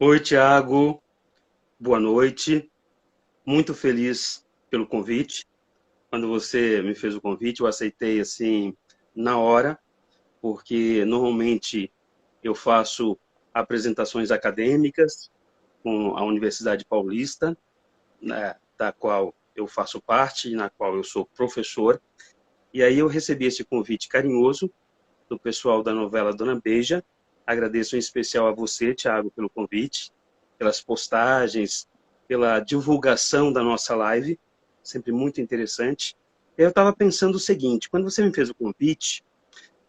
Oi, Tiago. Boa noite. Muito feliz pelo convite. Quando você me fez o convite, eu aceitei assim na hora, porque normalmente eu faço apresentações acadêmicas com a Universidade Paulista, né, da qual eu faço parte e na qual eu sou professor. E aí eu recebi esse convite carinhoso do pessoal da novela Dona Beija. Agradeço em especial a você, Tiago, pelo convite, pelas postagens, pela divulgação da nossa live, sempre muito interessante. Eu estava pensando o seguinte, quando você me fez o convite,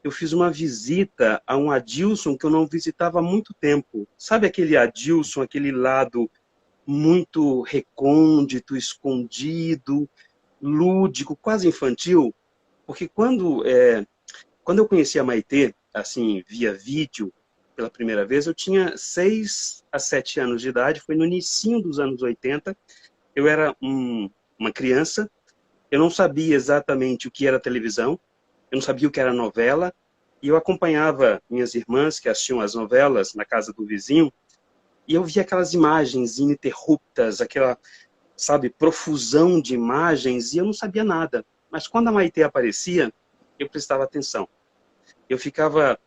eu fiz uma visita a um Adilson que eu não visitava há muito tempo. Sabe aquele Adilson, aquele lado muito recôndito, escondido, lúdico, quase infantil? Porque quando eu conheci a Maitê, assim, via vídeo, pela primeira vez, eu tinha 6 a 7 anos de idade, foi no início dos anos 80, eu era uma criança, eu não sabia exatamente o que era televisão, eu não sabia o que era novela, e eu acompanhava minhas irmãs que assistiam as novelas na casa do vizinho, e eu via aquelas imagens ininterruptas, aquela, sabe, profusão de imagens, e eu não sabia nada. Mas quando a Maitê aparecia, eu prestava atenção. Eu ficava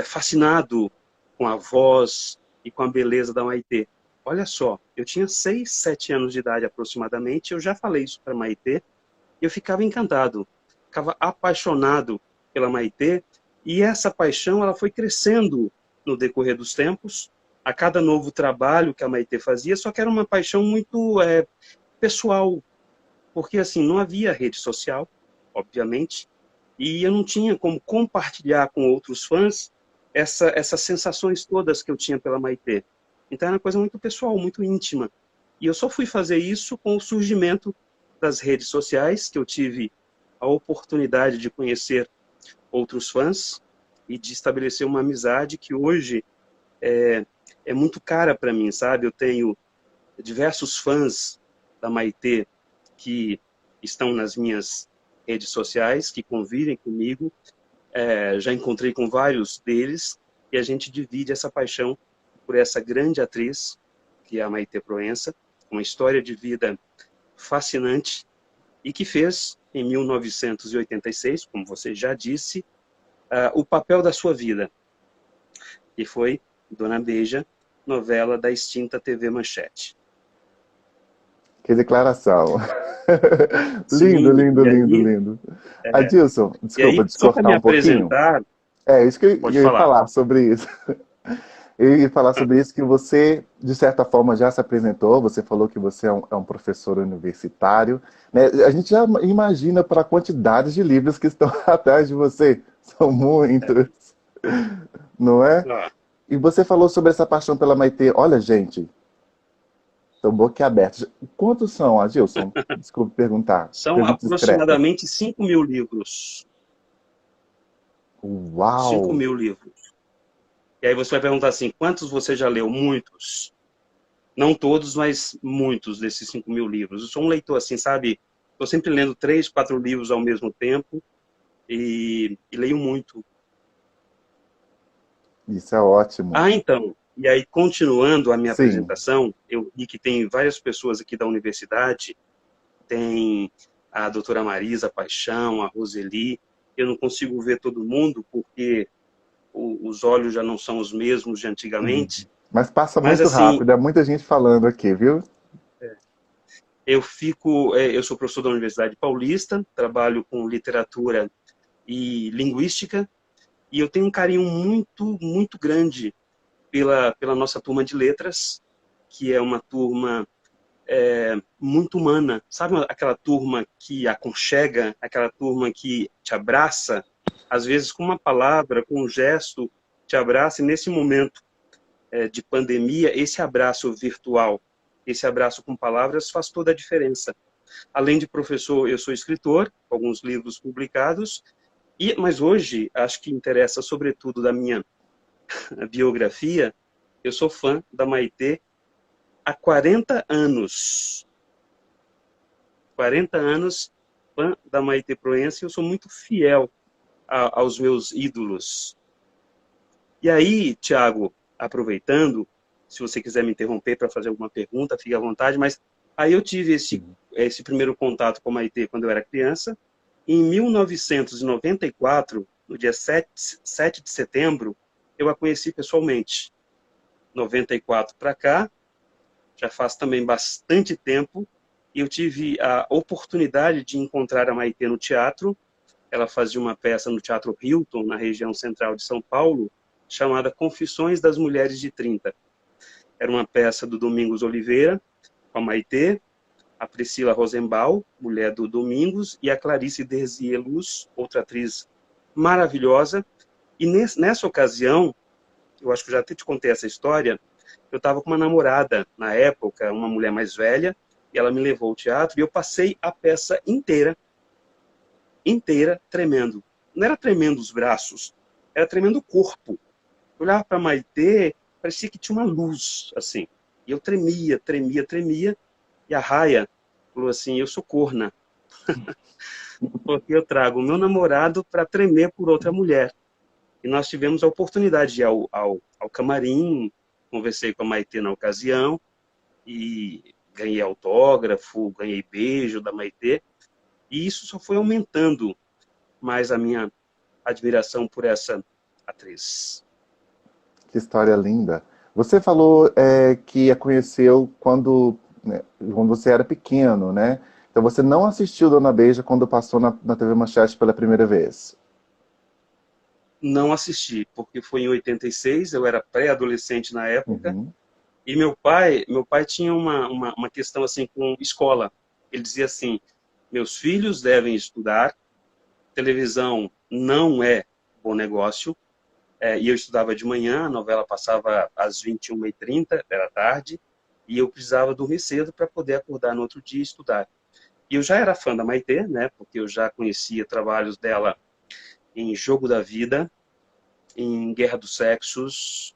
fascinado com a voz e com a beleza da Maitê. Olha só, eu tinha 6, 7 anos de idade aproximadamente, eu já falei isso para a Maitê, e eu ficava encantado, ficava apaixonado pela Maitê, e essa paixão ela foi crescendo no decorrer dos tempos, a cada novo trabalho que a Maitê fazia, só que era uma paixão muito pessoal, porque assim, não havia rede social, obviamente, e eu não tinha como compartilhar com outros fãs essas sensações todas que eu tinha pela Maitê. Então era uma coisa muito pessoal, muito íntima. E eu só fui fazer isso com o surgimento das redes sociais, que eu tive a oportunidade de conhecer outros fãs e de estabelecer uma amizade que hoje é muito cara para mim, sabe? Eu tenho diversos fãs da Maitê que estão nas minhas redes sociais, que convivem comigo, já encontrei com vários deles, e a gente divide essa paixão por essa grande atriz, que é a Maitê Proença, uma história de vida fascinante, e que fez, em 1986, como você já disse, o papel da sua vida, que foi Dona Beija, novela da extinta TV Manchete. Que declaração. Lindo, Sim, lindo, lindo, lindo. Adilson, e desculpa aí, só para me descortar um pouquinho. apresentar, É isso que eu pode ia falar. falar sobre isso. Eu ia falar sobre isso que você, de certa forma, já se apresentou. Você falou que você é um professor universitário, né? A gente já imagina para a quantidade de livros que estão atrás de você. São muitos, não é? Ah, E você falou sobre essa paixão pela Maitê. Olha, gente, estou boquiaberto. Quantos são, Adilson? Desculpe perguntar. são Pergunta discreta. aproximadamente 5.000 livros. cinco Uau! mil livros. E aí você vai perguntar assim, quantos você já leu? Muitos. Não todos, mas muitos desses 5.000 livros. Eu sou um leitor assim, sabe? Estou sempre lendo 3, 4 livros ao mesmo tempo e leio muito. Isso é ótimo. Ah, então. E aí, continuando a minha Sim. apresentação, eu vi que tem várias pessoas aqui da universidade, tem a doutora Marisa Paixão, a Roseli. Eu não consigo ver todo mundo porque os olhos já não são os mesmos de antigamente. Mas passa Mas, muito assim, rápido, é muita gente falando aqui, viu? eu sou professor da Universidade Paulista, trabalho com literatura e linguística, e eu tenho um carinho muito, muito grande pela nossa turma de letras, que é uma turma muito humana. Sabe aquela turma que aconchega, aquela turma que te abraça, às vezes com uma palavra, com um gesto, te abraça, e nesse momento de pandemia, esse abraço virtual, esse abraço com palavras faz toda a diferença. Além de professor, eu sou escritor, com alguns livros publicados, mas hoje, acho que interessa sobretudo da minha biografia, eu sou fã da Maitê há 40 anos. 40 anos, fã da Maitê Proença, e eu sou muito fiel aos meus ídolos. E aí, Tiago, aproveitando, Se você quiser me interromper para fazer alguma pergunta, fique à vontade. Mas aí eu tive esse primeiro contato com a Maitê quando eu era criança. Em 1994, no dia 7 de setembro, eu a conheci pessoalmente. 94 para cá, já faz também bastante tempo, e eu tive a oportunidade de encontrar a Maitê no teatro. Ela fazia uma peça no Teatro Hilton, na região central de São Paulo, chamada Confissões das Mulheres de 30. Era uma peça do Domingos Oliveira, com a Maitê, a Priscila Rosenbaum, mulher do Domingos, e a Clarice Derzier-Luz, outra atriz maravilhosa. E nessa ocasião, eu acho que eu já até te contei essa história, eu estava com uma namorada, na época, uma mulher mais velha, e ela me levou ao teatro, e eu passei a peça inteira, tremendo. Não era tremendo os braços, era tremendo o corpo. Eu olhava para a Maitê, parecia que tinha uma luz, assim. E eu tremia, e a Raia falou assim, eu sou corna. Porque eu trago o meu namorado para tremer por outra mulher. E nós tivemos a oportunidade de ir ao camarim, conversei com a Maitê na ocasião, e ganhei autógrafo, ganhei beijo da Maitê, e isso só foi aumentando mais a minha admiração por essa atriz. Que história linda. Você falou que a conheceu quando, né, quando você era pequeno, né? Então você não assistiu Dona Beija quando passou na TV Manchete pela primeira vez? Não assisti, porque foi em 86, eu era pré-adolescente na época, Uhum. e meu pai tinha uma questão assim com escola. Ele dizia assim, meus filhos devem estudar, televisão não é bom negócio, e eu estudava de manhã, a novela passava às 21h30, era tarde, e eu precisava dormir cedo para poder acordar no outro dia e estudar. E eu já era fã da Maitê, né, porque eu já conhecia trabalhos dela em Jogo da Vida, em Guerra dos Sexos,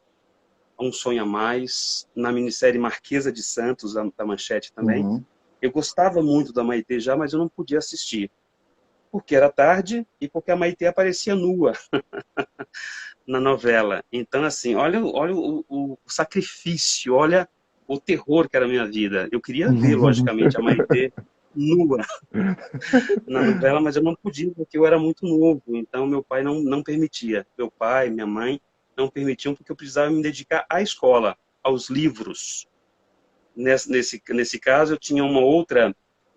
Um Sonho a Mais, na minissérie Marquesa de Santos, da Manchete também. Uhum. Eu gostava muito da Maitê já, mas eu não podia assistir, porque era tarde e porque a Maitê aparecia nua na novela. Então, assim, olha o sacrifício, olha o terror que era a minha vida. Eu queria ver, logicamente, a Maitê nua na novela, mas eu não podia, porque eu era muito novo. Então, meu pai não permitia. Meu pai, minha mãe não permitiam, porque eu precisava me dedicar à escola, aos livros. Nesse caso, eu tinha uma outra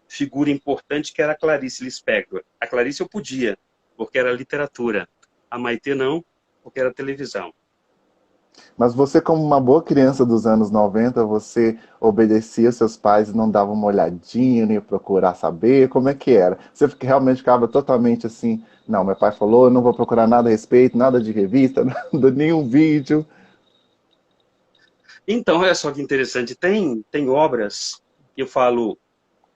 figura importante, que era a Clarice Lispector. A Clarice eu podia, porque era literatura. A Maitê não, porque era televisão. Mas você, como uma boa criança dos anos 90, você obedecia seus pais e não dava uma olhadinha, nem ia procurar saber? Como é que era? Você realmente ficava totalmente assim, não, meu pai falou, eu não vou procurar nada a respeito, nada de revista, nada, nenhum vídeo. Então, olha só que interessante, tem obras, eu falo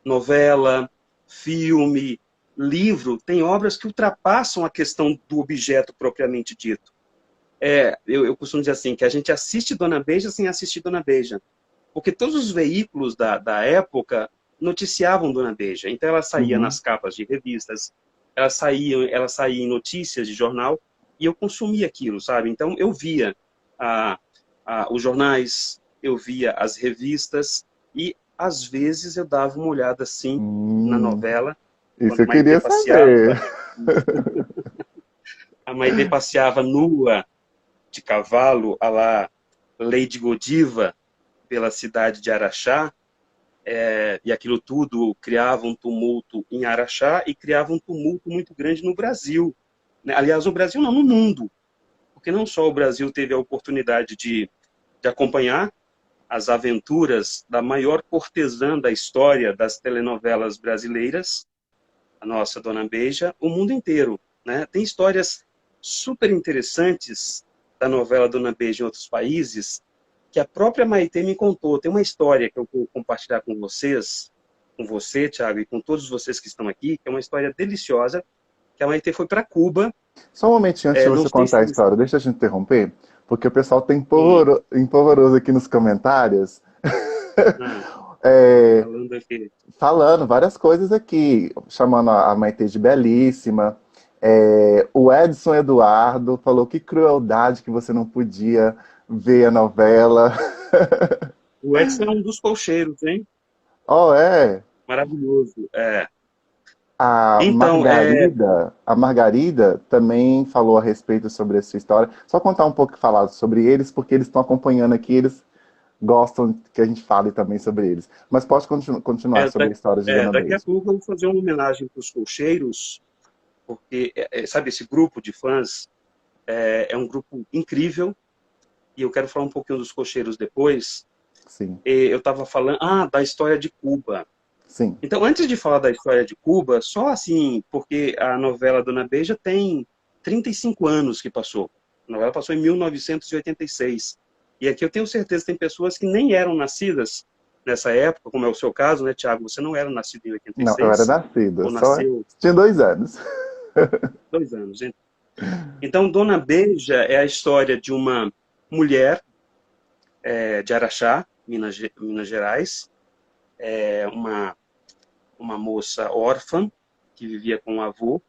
novela, filme, livro, tem obras que ultrapassam a questão do objeto propriamente dito. Eu costumo dizer assim, que a gente assiste Dona Beija sem assistir Dona Beija. Porque todos os veículos da época noticiavam Dona Beija. Então ela saía Uhum. nas capas de revistas, ela saía em notícias de jornal, e eu consumia aquilo, sabe? Então eu via os jornais, eu via as revistas, e às vezes eu dava uma olhada assim na Hum, novela, isso quando eu a Maitê queria passeava. saber. A Maitê passeava nua, de cavalo, à la Lady Godiva, pela cidade de Araxá, e aquilo tudo criava um tumulto em Araxá e criava um tumulto muito grande no Brasil. Né? Aliás, no Brasil não, no mundo. Porque não só o Brasil teve a oportunidade de acompanhar as aventuras da maior cortesã da história das telenovelas brasileiras, a nossa Dona Beija, o mundo inteiro. Né? Tem histórias super interessantes da novela Dona Beija em outros países, que a própria Maitê me contou. Tem uma história que eu vou compartilhar com vocês, com você, Thiago, e com todos vocês que estão aqui, que é uma história deliciosa, que a Maitê foi para Cuba. Só um momentinho antes de Não você sei contar a se... história, deixa eu te interromper, porque o pessoal tem Hum, empolvoroso aqui nos comentários. ah, É, falando aqui. falando várias coisas aqui, chamando a Maitê de belíssima. O Edson Eduardo falou que crueldade que você não podia ver a novela. O Edson é um dos colcheiros, hein? Oh, é? Maravilhoso. É. A Então, Margarida também falou a respeito sobre essa história. Só contar um pouco falar sobre eles, porque eles estão acompanhando aqui, eles gostam que a gente fale também sobre eles. Mas pode continuar é, sobre da- a história de Dona daqui a Beija. pouco eu vou fazer uma homenagem para os colcheiros, porque, sabe, esse grupo de fãs é um grupo incrível, e eu quero falar um pouquinho dos colcheiros depois. Sim, Eu estava falando, da história de Cuba. sim. Então, antes de falar da história de Cuba, só assim, porque a novela Dona Beija tem 35 anos que passou. A novela passou em 1986. E aqui eu tenho certeza que tem pessoas que nem eram nascidas nessa época, como é o seu caso, né, Tiago? Você não era nascido em Não, eu era 86, nascida, ou só nasceu tinha 2 anos. 2 anos. Então, Dona Beija é a história de uma mulher de Araxá, Minas Gerais, uma moça órfã que vivia com o avô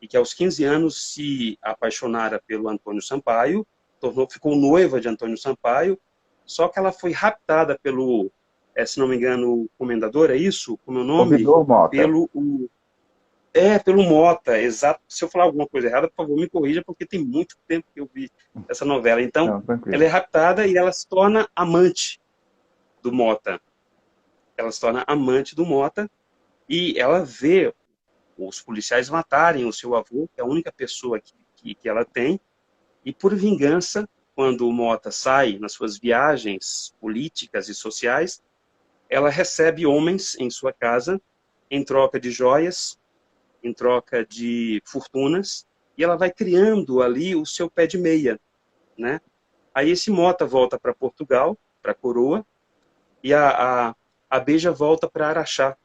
e que aos 15 anos se apaixonara pelo Antônio Sampaio, ficou noiva de Antônio Sampaio, só que ela foi raptada pelo, se não me engano, o comendador, é isso? Como é o nome? Ouvidor Mota. Pelo, pelo Mota, exato. Se eu falar alguma coisa errada, por favor, me corrija, porque tem muito tempo que eu vi essa novela. Então, Não, ela é tranquilo. raptada e ela se torna amante do Mota. Ela se torna amante do Mota e ela vê os policiais matarem o seu avô, que é a única pessoa que ela tem, e por vingança, quando o Mota sai nas suas viagens políticas e sociais, ela recebe homens em sua casa em troca de joias, em troca de fortunas, e ela vai criando ali o seu pé de meia, né? Aí esse Mota volta para Portugal, para a coroa, e a Beija volta para Araxá.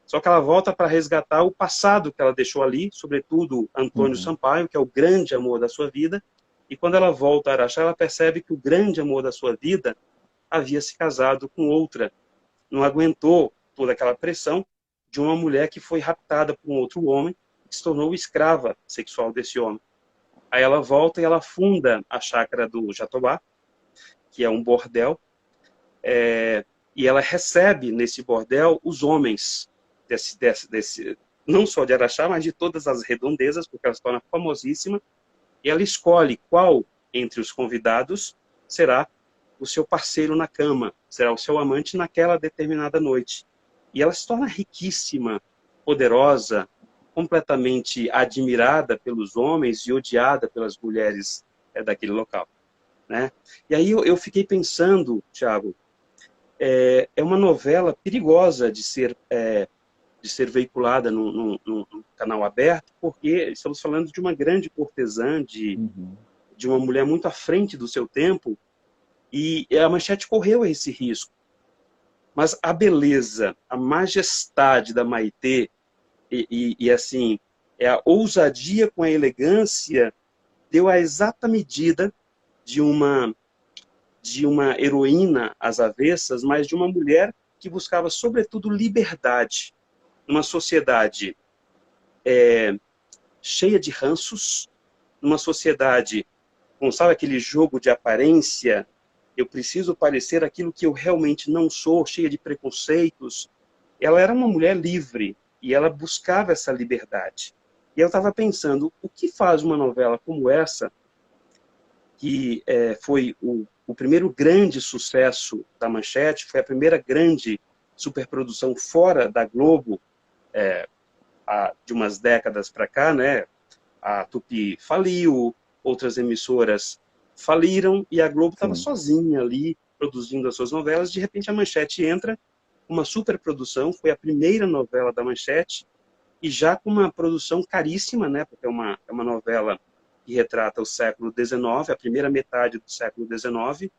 Só que ela volta para resgatar o passado que ela deixou ali, sobretudo Antônio Uhum. Sampaio, que é o grande amor da sua vida. E quando ela volta a Araxá, ela percebe que o grande amor da sua vida havia se casado com outra. Não aguentou toda aquela pressão de uma mulher que foi raptada por um outro homem e se tornou escrava sexual desse homem. Aí ela volta e ela funda a chácara do Jatobá, que é um bordel, e ela recebe nesse bordel os homens desse não só de Araxá, mas de todas as redondezas, porque ela se torna famosíssima, e ela escolhe qual entre os convidados será o seu parceiro na cama, será o seu amante naquela determinada noite. E ela se torna riquíssima, poderosa, completamente admirada pelos homens e odiada pelas mulheres daquele local, né? E aí eu fiquei pensando, Thiago, é uma novela perigosa de ser veiculada num canal aberto, porque estamos falando de uma grande cortesã, Uhum. de uma mulher muito à frente do seu tempo, e a Manchete correu esse risco. Mas a beleza, a majestade da Maitê, assim, a ousadia com a elegância, deu a exata medida de uma heroína às avessas, mas de uma mulher que buscava, sobretudo, liberdade. Numa sociedade cheia de ranços, numa sociedade com, sabe, aquele jogo de aparência, eu preciso parecer aquilo que eu realmente não sou, cheia de preconceitos. Ela era uma mulher livre e ela buscava essa liberdade. E eu estava pensando, o que faz uma novela como essa, que foi o primeiro grande sucesso da Manchete, foi a primeira grande superprodução fora da Globo, de umas décadas para cá, né? A Tupi faliu, outras emissoras faliram e a Globo estava Sim. sozinha ali produzindo as suas novelas. De repente a Manchete entra, uma superprodução, foi a primeira novela da Manchete e já com uma produção caríssima, né? Porque é uma novela que retrata o século XIX, a primeira metade do século XIX,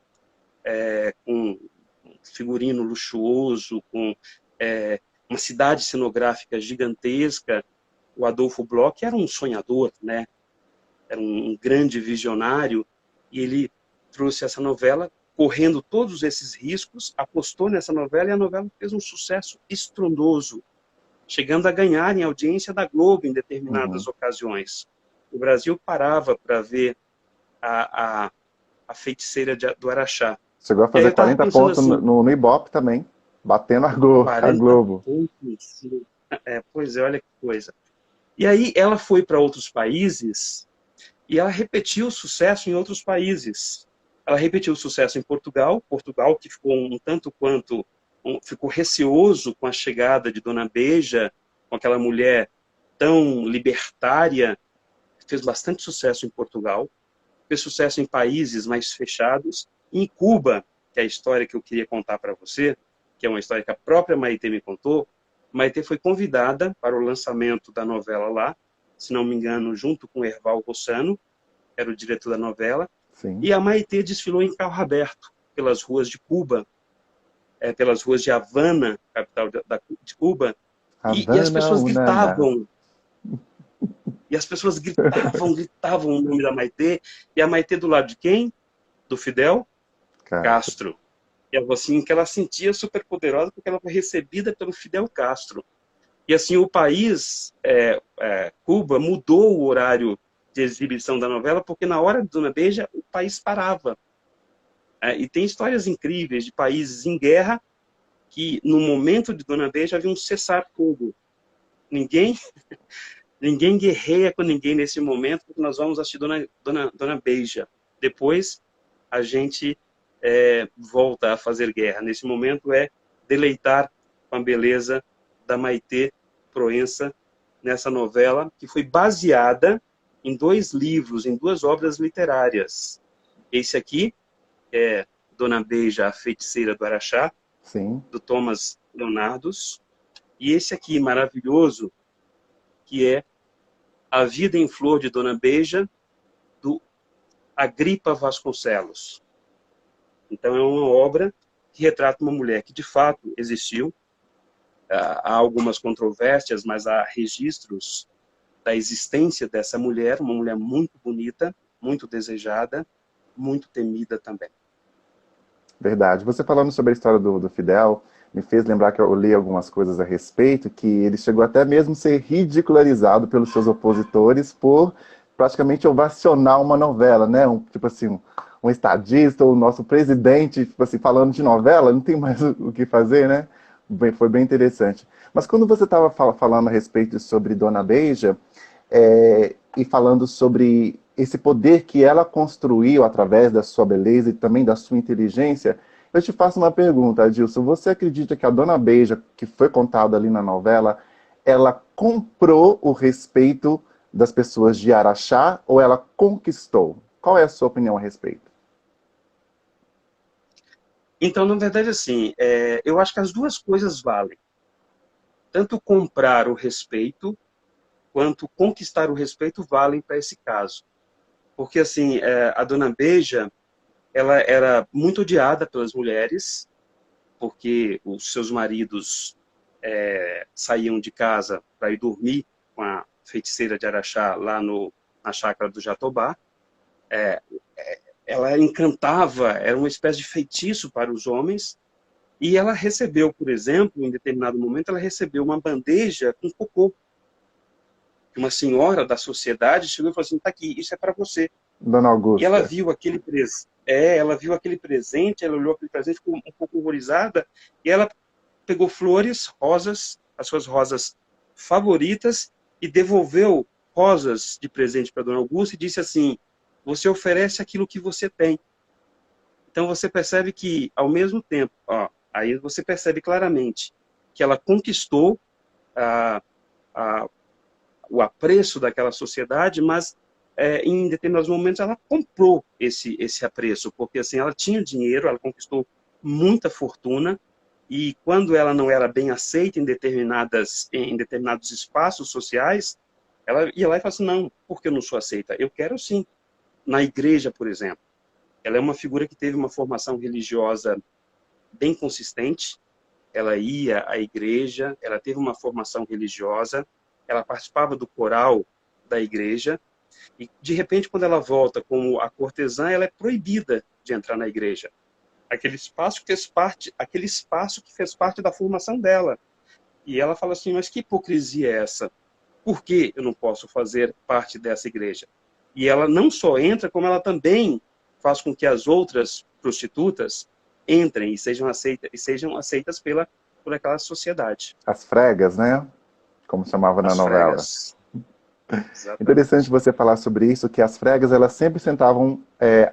com figurino luxuoso, com uma cidade cenográfica gigantesca. O Adolfo Bloch era um sonhador, né? Era um grande visionário, e ele trouxe essa novela correndo todos esses riscos, apostou nessa novela, e a novela fez um sucesso estrondoso, chegando a ganhar em audiência da Globo em determinadas Uhum. ocasiões. O Brasil parava para ver a a feiticeira do Araxá. Chegou a E aí eu fazer estava 40 pensando pontos assim, no Ibope também, batendo a 40 Globo. pontos. Pois é, olha que coisa. E aí ela foi para outros países e ela repetiu o sucesso em outros países. Ela repetiu o sucesso em Portugal, Portugal que ficou um tanto quanto, ficou receoso com a chegada de Dona Beija, com aquela mulher tão libertária, fez bastante sucesso em Portugal, fez sucesso em países mais fechados. Em Cuba, que é a história que eu queria contar para você, que é uma história que a própria Maitê me contou, Maitê foi convidada para o lançamento da novela lá, se não me engano, junto com Erval Rossano, que era o diretor da novela, Sim. e a Maitê desfilou em carro aberto pelas ruas de Cuba, pelas ruas de Havana, capital de Cuba, e as Havana, pessoas Unaná. gritavam, gritavam o nome da Maitê, e a Maitê do lado de quem? Do Fidel Castro. Castro. E assim, que ela sentia super poderosa porque ela foi recebida pelo Fidel Castro. E assim, o país, Cuba, mudou o horário de exibição da novela, porque na hora de Dona Beija, o país parava. E tem histórias incríveis de países em guerra que, no momento de Dona Beija, havia um cessar-fogo. Ninguém guerreia com ninguém nesse momento, porque nós vamos assistir Dona Beija. Depois, a gente volta a fazer guerra. Nesse momento, é deleitar com a beleza da Maitê Proença, nessa novela, que foi baseada em 2 livros, em 2 obras literárias. Esse aqui é Dona Beija, a Feiticeira do Araxá, Sim. do Thomas Leonardos, e esse aqui, maravilhoso, que é A Vida em Flor de Dona Beija, do Agripa Vasconcelos. Então, é uma obra que retrata uma mulher que, de fato, existiu. Há algumas controvérsias, mas há registros da existência dessa mulher, uma mulher muito bonita, muito desejada, muito temida também. Verdade. Você falando sobre a história do Fidel, me fez lembrar que eu li algumas coisas a respeito, que ele chegou até mesmo a ser ridicularizado pelos seus opositores por praticamente ovacionar uma novela, né? Tipo assim, um estadista, ou o nosso presidente, tipo assim, falando de novela, não tem mais o que fazer, né? Foi bem interessante. Mas quando você estava falando a respeito sobre Dona Beija, e falando sobre esse poder que ela construiu através da sua beleza e também da sua inteligência, eu te faço uma pergunta, Adilson. Você acredita que a Dona Beija, que foi contada ali na novela, ela comprou o respeito das pessoas de Araxá ou ela conquistou? Qual é a sua opinião a respeito? Então, na verdade, assim, eu acho que as duas coisas valem. Tanto comprar o respeito, quanto conquistar o respeito valem para esse caso. Porque, assim, a Dona Beija, ela era muito odiada pelas mulheres, porque os seus maridos saíam de casa para ir dormir com a feiticeira de Araxá lá na chácara do Jatobá. Ela encantava, era uma espécie de feitiço para os homens, e ela recebeu, por exemplo, em determinado momento, ela recebeu uma bandeja com cocô. Uma senhora da sociedade chegou e falou assim, tá aqui, isso é para você. Dona E ela Augusta. viu aquele ela viu aquele presente, ela olhou aquele presente, ficou um pouco horrorizada, e ela pegou flores, rosas, as suas rosas favoritas, e devolveu rosas de presente para Dona Augusta e disse assim, você oferece aquilo que você tem. Então você percebe que, ao mesmo tempo, aí você percebe claramente que ela conquistou a, a, o apreço daquela sociedade, mas em determinados momentos ela comprou esse apreço, porque assim, ela tinha dinheiro, ela conquistou muita fortuna, e quando ela não era bem aceita em determinados espaços sociais, ela ia lá e falava assim, não, por que eu não sou aceita? Eu quero sim. Na igreja, por exemplo. Ela é uma figura que teve uma formação religiosa bem consistente, ela ia à igreja, ela teve uma formação religiosa, ela participava do coral da igreja, e de repente, quando ela volta como a cortesã, ela é proibida de entrar na igreja. Aquele espaço que fez parte da formação dela. E ela fala assim, mas que hipocrisia é essa? Por que eu não posso fazer parte dessa igreja? E ela não só entra, como ela também faz com que as outras prostitutas entrem e sejam aceitas por aquela sociedade. As fregas, né? Como chamava na As novela. fregas. Interessante Exatamente. você falar sobre isso, que as fregas elas sempre sentavam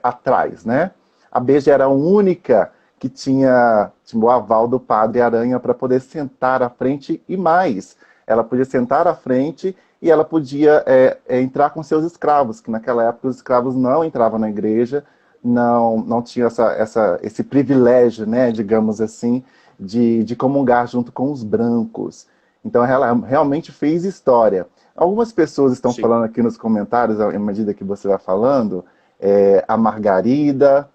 atrás, né? A Beija era a única que tinha o aval do padre Aranha para poder sentar à frente e mais. Ela podia sentar à frente e ela podia entrar com seus escravos, que naquela época os escravos não entravam na igreja, não tinham esse privilégio, né, digamos assim, de comungar junto com os brancos. Então ela realmente fez história. Algumas pessoas estão Sim. falando aqui nos comentários, à medida que você vai falando, a Margarida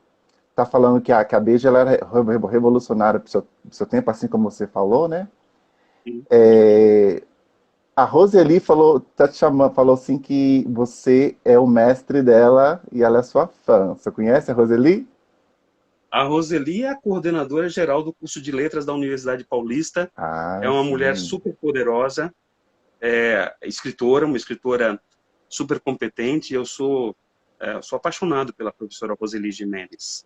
está falando que a Beija ela era revolucionária para o seu tempo, assim como você falou, né? Sim. A Roseli tá te chamando, falou assim que você é o mestre dela e ela é sua fã. Você conhece a Roseli? A Roseli é a coordenadora geral do curso de letras da Universidade Paulista. É Ah, uma mulher sim. super poderosa, uma escritora super competente. Eu sou apaixonado pela professora Roseli Gimenez.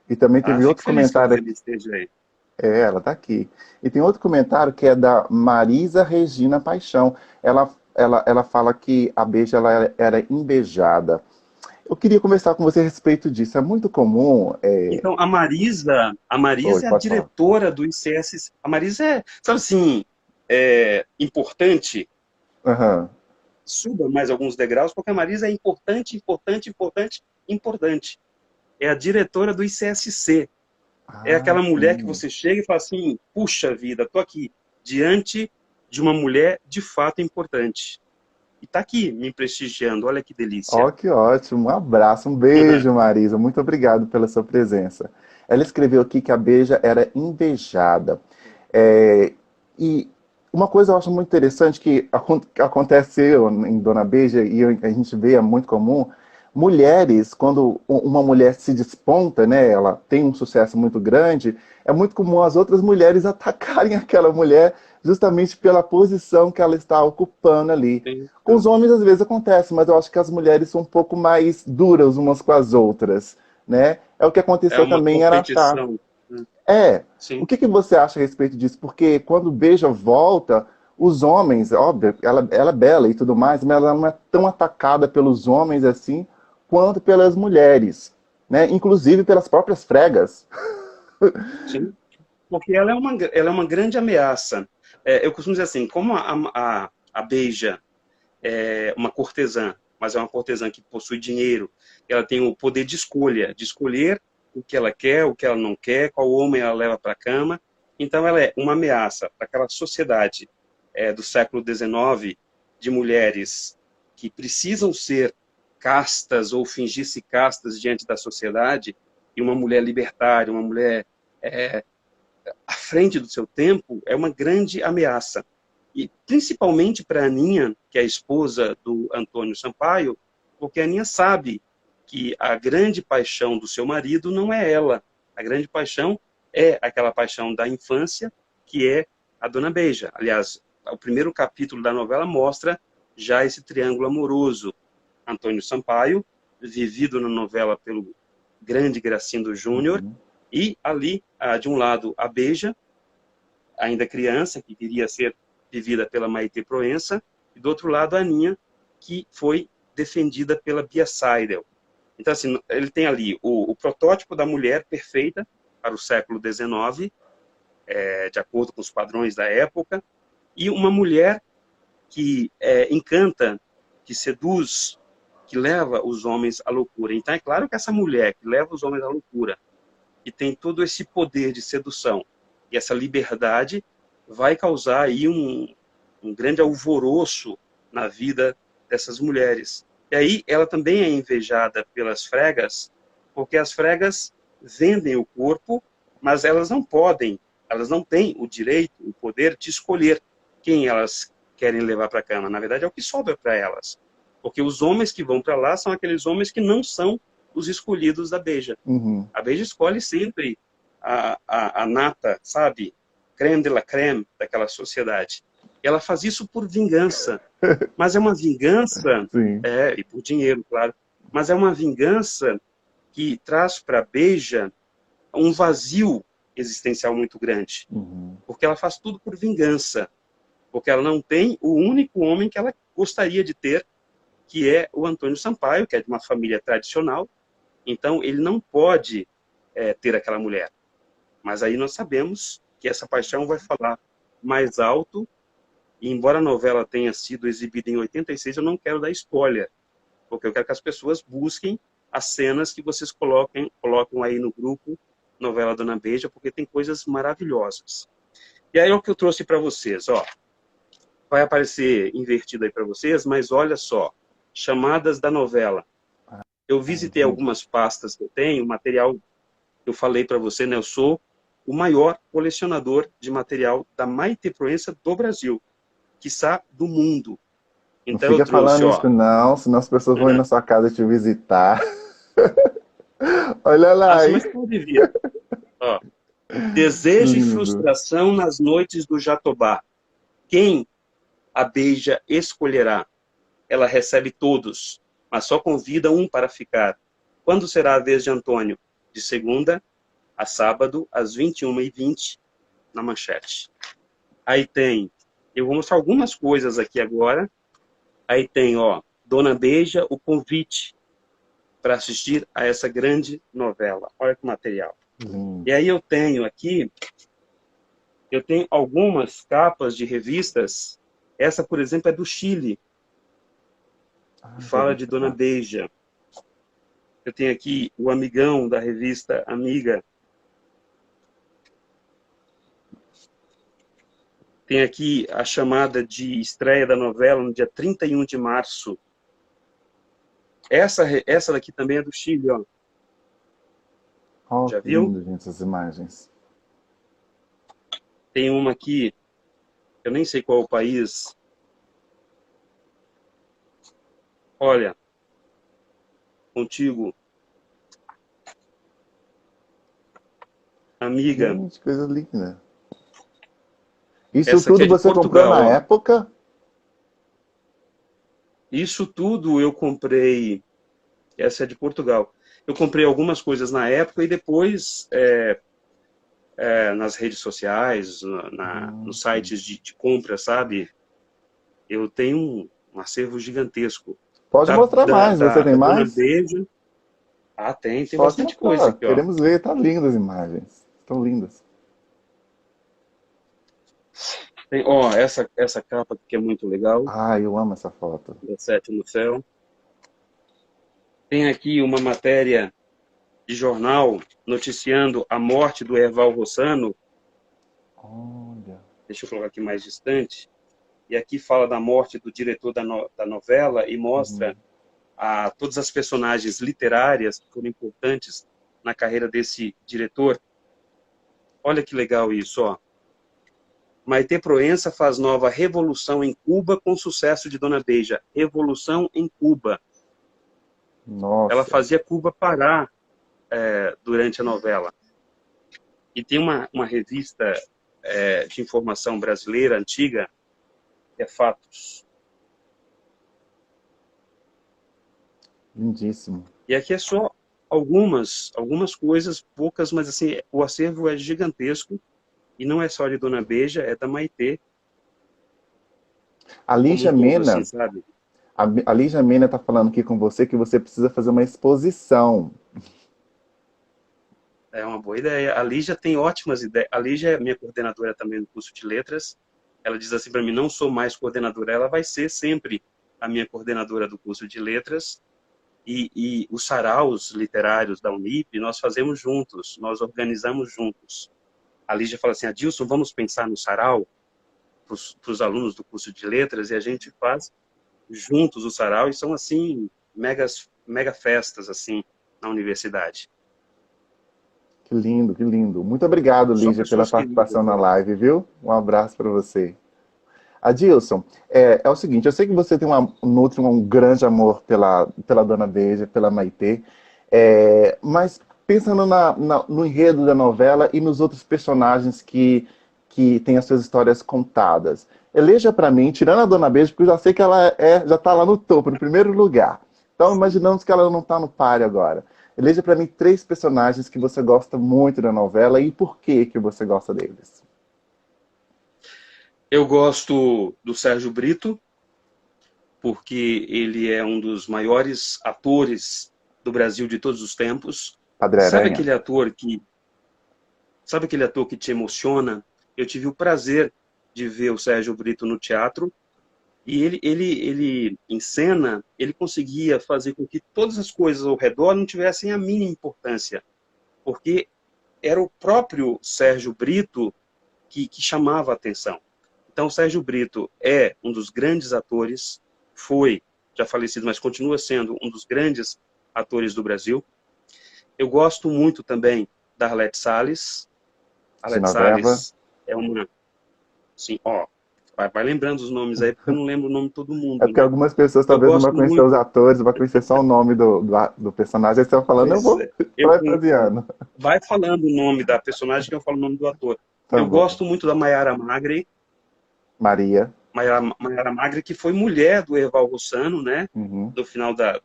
E também teve Fico outro feliz que a comentário Roseli aqui. esteja aí. Ela tá aqui. E tem outro comentário que é da Marisa Regina Paixão. Ela fala que a Beija ela era invejada. Eu queria conversar com você a respeito disso. É muito comum. Então, a Oi, Marisa é a pode falar. diretora do ICS. A Marisa sabe assim, importante. Aham. Suba mais alguns degraus, porque a Marisa é importante, importante, importante, importante. É a diretora do ICSC. É Ah, aquela mulher que sim. você chega e fala assim, puxa vida, estou aqui diante de uma mulher de fato importante. E está aqui me prestigiando, olha que delícia. Ó, que ótimo. Um abraço, um beijo, Marisa. Muito obrigado pela sua presença. Ela escreveu aqui que a Beija era invejada. E uma coisa eu acho muito interessante que aconteceu em Dona Beija e a gente vê, é muito comum, mulheres, quando uma mulher se desponta, né, ela tem um sucesso muito grande, é muito comum as outras mulheres atacarem aquela mulher justamente pela posição que ela está ocupando ali. Com os Então, homens às vezes acontece, mas eu acho que as mulheres são um pouco mais duras umas com as outras, né? É o que é aconteceu uma também em Araxá. competição, né? O Sim. que você acha a respeito disso? Porque quando Beija volta, os homens, óbvio, ela é bela e tudo mais, mas ela não é tão atacada pelos homens assim quanto pelas mulheres, né? Inclusive pelas próprias fregas. Sim. Porque ela é uma grande ameaça. Eu costumo dizer assim, como a Beija é uma cortesã, mas é uma cortesã que possui dinheiro, ela tem o poder de escolher o que ela quer, o que ela não quer, qual homem ela leva para a cama. Então, ela é uma ameaça para aquela sociedade do século XIX, de mulheres que precisam ser castas ou fingir-se castas diante da sociedade, e uma mulher libertária, uma mulher é, à frente do seu tempo, é uma grande ameaça. E principalmente para a Aninha, que é a esposa do Antônio Sampaio, porque a Aninha sabe que a grande paixão do seu marido não é ela. A grande paixão é aquela paixão da infância, que é a Dona Beija. Aliás, o primeiro capítulo da novela mostra já esse triângulo amoroso. Antônio Sampaio, vivido na novela pelo grande Gracindo Júnior, Uhum. e ali, de um lado, a Beija, ainda criança, que queria ser vivida pela Maite Proença, e do outro lado, a Aninha, que foi defendida pela Bia Seidel. Então, assim, ele tem ali o protótipo da mulher perfeita para o século XIX, de acordo com os padrões da época, e uma mulher que encanta, que seduz, que leva os homens à loucura. Então, é claro que essa mulher que leva os homens à loucura, que tem todo esse poder de sedução e essa liberdade, vai causar aí um grande alvoroço na vida dessas mulheres. E aí ela também é invejada pelas fregas, porque as fregas vendem o corpo, mas elas não têm o direito, o poder de escolher quem elas querem levar para a cama. Na verdade, é o que sobra para elas. Porque os homens que vão para lá são aqueles homens que não são os escolhidos da Beija. Uhum. A Beija escolhe sempre a nata, sabe? Creme de la creme daquela sociedade. Ela faz isso por vingança. Mas é uma vingança, Sim. e por dinheiro, claro, mas é uma vingança que traz para Beija um vazio existencial muito grande, porque ela faz tudo por vingança, porque ela não tem o único homem que ela gostaria de ter, que é o Antônio Sampaio, que é de uma família tradicional, então ele não pode ter aquela mulher. Mas aí nós sabemos que essa paixão vai falar mais alto, e embora a novela tenha sido exibida em 86, eu não quero dar spoiler, porque eu quero que as pessoas busquem as cenas que vocês colocam aí no grupo Novela Dona Beija, porque tem coisas maravilhosas. E aí é o que eu trouxe para vocês, ó. Vai aparecer invertido aí para vocês, mas olha só, chamadas da novela. Eu visitei algumas pastas que eu tenho, material que eu falei para você, né? Eu sou o maior colecionador de material da Maite Proença do Brasil, quiçá do mundo. Então não eu fica trouxe, falando ó. isso não, senão as pessoas vão ir na sua casa te visitar. Olha lá, Assim, hein? mas pode vir. Ó. Que Desejo e lindo. frustração nas noites do Jatobá. Quem a Beija escolherá? Ela recebe todos, mas só convida um para ficar. Quando será a vez de Antônio? De segunda a sábado, às 21h20, na Manchete. Aí tem, eu vou mostrar algumas coisas aqui agora. Aí tem, ó, Dona Beija, o convite para assistir a essa grande novela. Olha que material. E aí eu tenho aqui, eu tenho algumas capas de revistas. Essa, por exemplo, é do Chile. Fala de Dona Beija. Eu tenho aqui o Amigão, da revista Amiga. Tem aqui a chamada de estreia da novela no dia 31 de março. Essa daqui também é do Chile, ó. Oh, Já que viu? lindo, gente, essas imagens. Tem uma aqui, eu nem sei qual é o país. Olha, contigo, amiga. Gente, coisa linda. Isso Essa aqui tudo é de você comprou Portugal, na ó. época? Isso tudo eu comprei. Essa é de Portugal. Eu comprei algumas coisas na época e depois nas redes sociais, nos sites de compra, sabe? Eu tenho um acervo gigantesco. Pode mostrar mais, você tem Da Dona mais? Beija. Ah, tem Pode bastante coisa mostrar, aqui, ó. queremos ver, tá lindas as imagens. Estão lindas. Tem, ó, essa capa aqui é muito legal, Ah, eu amo essa foto. da Sétimo Céu. Tem aqui uma matéria de jornal noticiando a morte do Erval Rossano. Olha. Deixa eu colocar aqui mais distante. E aqui fala da morte do diretor da novela e mostra todas as personagens literárias que foram importantes na carreira desse diretor. Olha que legal isso, ó. Maite Proença faz nova revolução em Cuba com sucesso de Dona Beija. Revolução em Cuba. Ela Nossa. fazia Cuba parar durante a novela. E tem uma revista de informação brasileira antiga, que é Fatos. Lindíssimo. E aqui é só algumas coisas, poucas, mas assim, o acervo é gigantesco. E não é só de Dona Beija, é da Maitê, A como Lígia um todo, assim, Mena, sabe? a Lígia Mena está falando aqui com você que você precisa fazer uma exposição. É uma boa ideia. A Lígia tem ótimas ideias. A Lígia é minha coordenadora também do curso de letras. Ela diz assim para mim, não sou mais coordenadora, ela vai ser sempre a minha coordenadora do curso de letras. E os saraus literários da Unip, nós fazemos juntos, nós organizamos juntos. A Lígia fala assim, Adilson, vamos pensar no sarau para os alunos do curso de letras, e a gente faz juntos o sarau, e são, assim, mega festas, assim, na universidade. Que lindo, que lindo. Muito obrigado, Só Lígia, pela pessoas queridas, participação na ó. live, viu? Um abraço para você. Adilson, é o seguinte, eu sei que você tem nutre um grande amor pela Dona Beija, pela Maitê, mas pensando no enredo da novela e nos outros personagens que têm as suas histórias contadas, eleja para mim, tirando a Dona Beija, porque eu já sei que ela já está lá no topo, no primeiro lugar, Então, imaginamos que ela não está no páreo agora. Eleja para mim 3 personagens que você gosta muito da novela e por que que você gosta deles. Eu gosto do Sérgio Brito, porque ele é um dos maiores atores do Brasil de todos os tempos. Padre Sabe Aranha. aquele ator que, sabe aquele ator que te emociona? Eu tive o prazer de ver o Sérgio Brito no teatro e ele em cena, ele conseguia fazer com que todas as coisas ao redor não tivessem a mínima importância, porque era o próprio Sérgio Brito que chamava a atenção. Então, o Sérgio Brito é um dos grandes atores, foi já falecido, mas continua sendo um dos grandes atores do Brasil. Eu gosto muito também da Arlete Salles. Arlete Genoveva. Salles é uma... Sim, ó, vai lembrando os nomes aí, porque eu não lembro o nome de todo É mundo, porque né? algumas pessoas Eu talvez não vão gosto conhecer os muito, atores, vão conhecer só o nome do personagem. Aí você vai falando, eu pois vou é, eu, parafraseando. vai falando o nome da personagem que eu falo o nome do ator. Tá Eu bom. gosto muito da Maiara Magre, Maria. Maiara Magre, que foi mulher do Herval Rossano, né? Uhum. No final da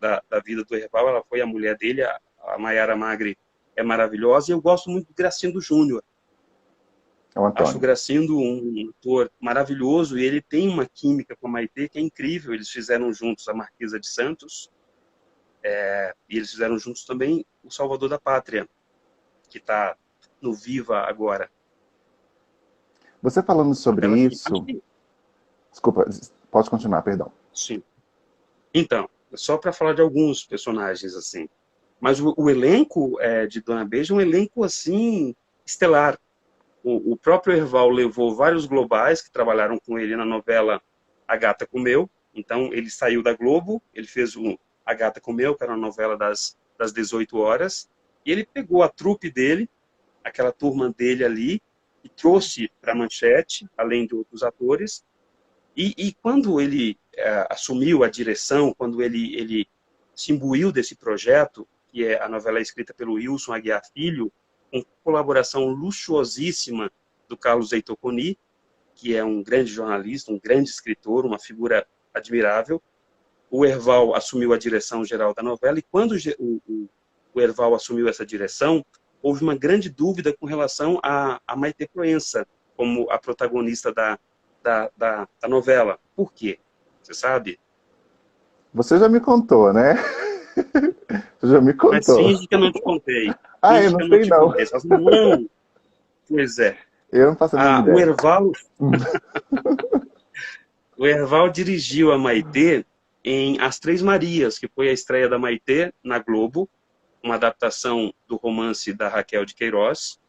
vida do Herval, ela foi a mulher dele, a Maiara Magre é maravilhosa, e eu gosto muito do Gracindo Júnior. É o Acho o Antônio. Gracindo um ator maravilhoso, e ele tem uma química com a Maitê que é incrível. Eles fizeram juntos a Marquesa de Santos, e eles fizeram juntos também o Salvador da Pátria, que está no Viva agora. Você falando Uma sobre bela química. isso... Desculpa, pode continuar, perdão. Sim. Então, só para falar de alguns personagens assim. Mas o elenco de Dona Beija é um elenco assim estelar. O próprio Herval levou vários globais que trabalharam com ele na novela A Gata Comeu. Então, ele saiu da Globo, ele fez A Gata Comeu, que era uma novela das 18 horas, e ele pegou a trupe dele, aquela turma dele ali, e trouxe para a Manchete, além de outros atores. E quando ele assumiu a direção, quando ele se imbuiu desse projeto, que é a novela escrita pelo Wilson Aguiar Filho, com colaboração luxuosíssima do Carlos Heitor Coni, que é um grande jornalista, um grande escritor, uma figura admirável. O Herval assumiu a direção geral da novela, e quando o Herval assumiu essa direção, houve uma grande dúvida com relação a Maitê Proença, como a protagonista da novela. Por quê? Você sabe? Você já me contou, né? Você já me Mas contou. finge que eu não te contei. Ah, eu Finge não que eu não sei te não. contei. Você fala assim, não, pois é. Eu não faço a mínima O ideia. Herval, o Herval dirigiu a Maitê em As Três Marias, que foi a estreia da Maitê na Globo, uma adaptação do romance da Raquel de Queiroz.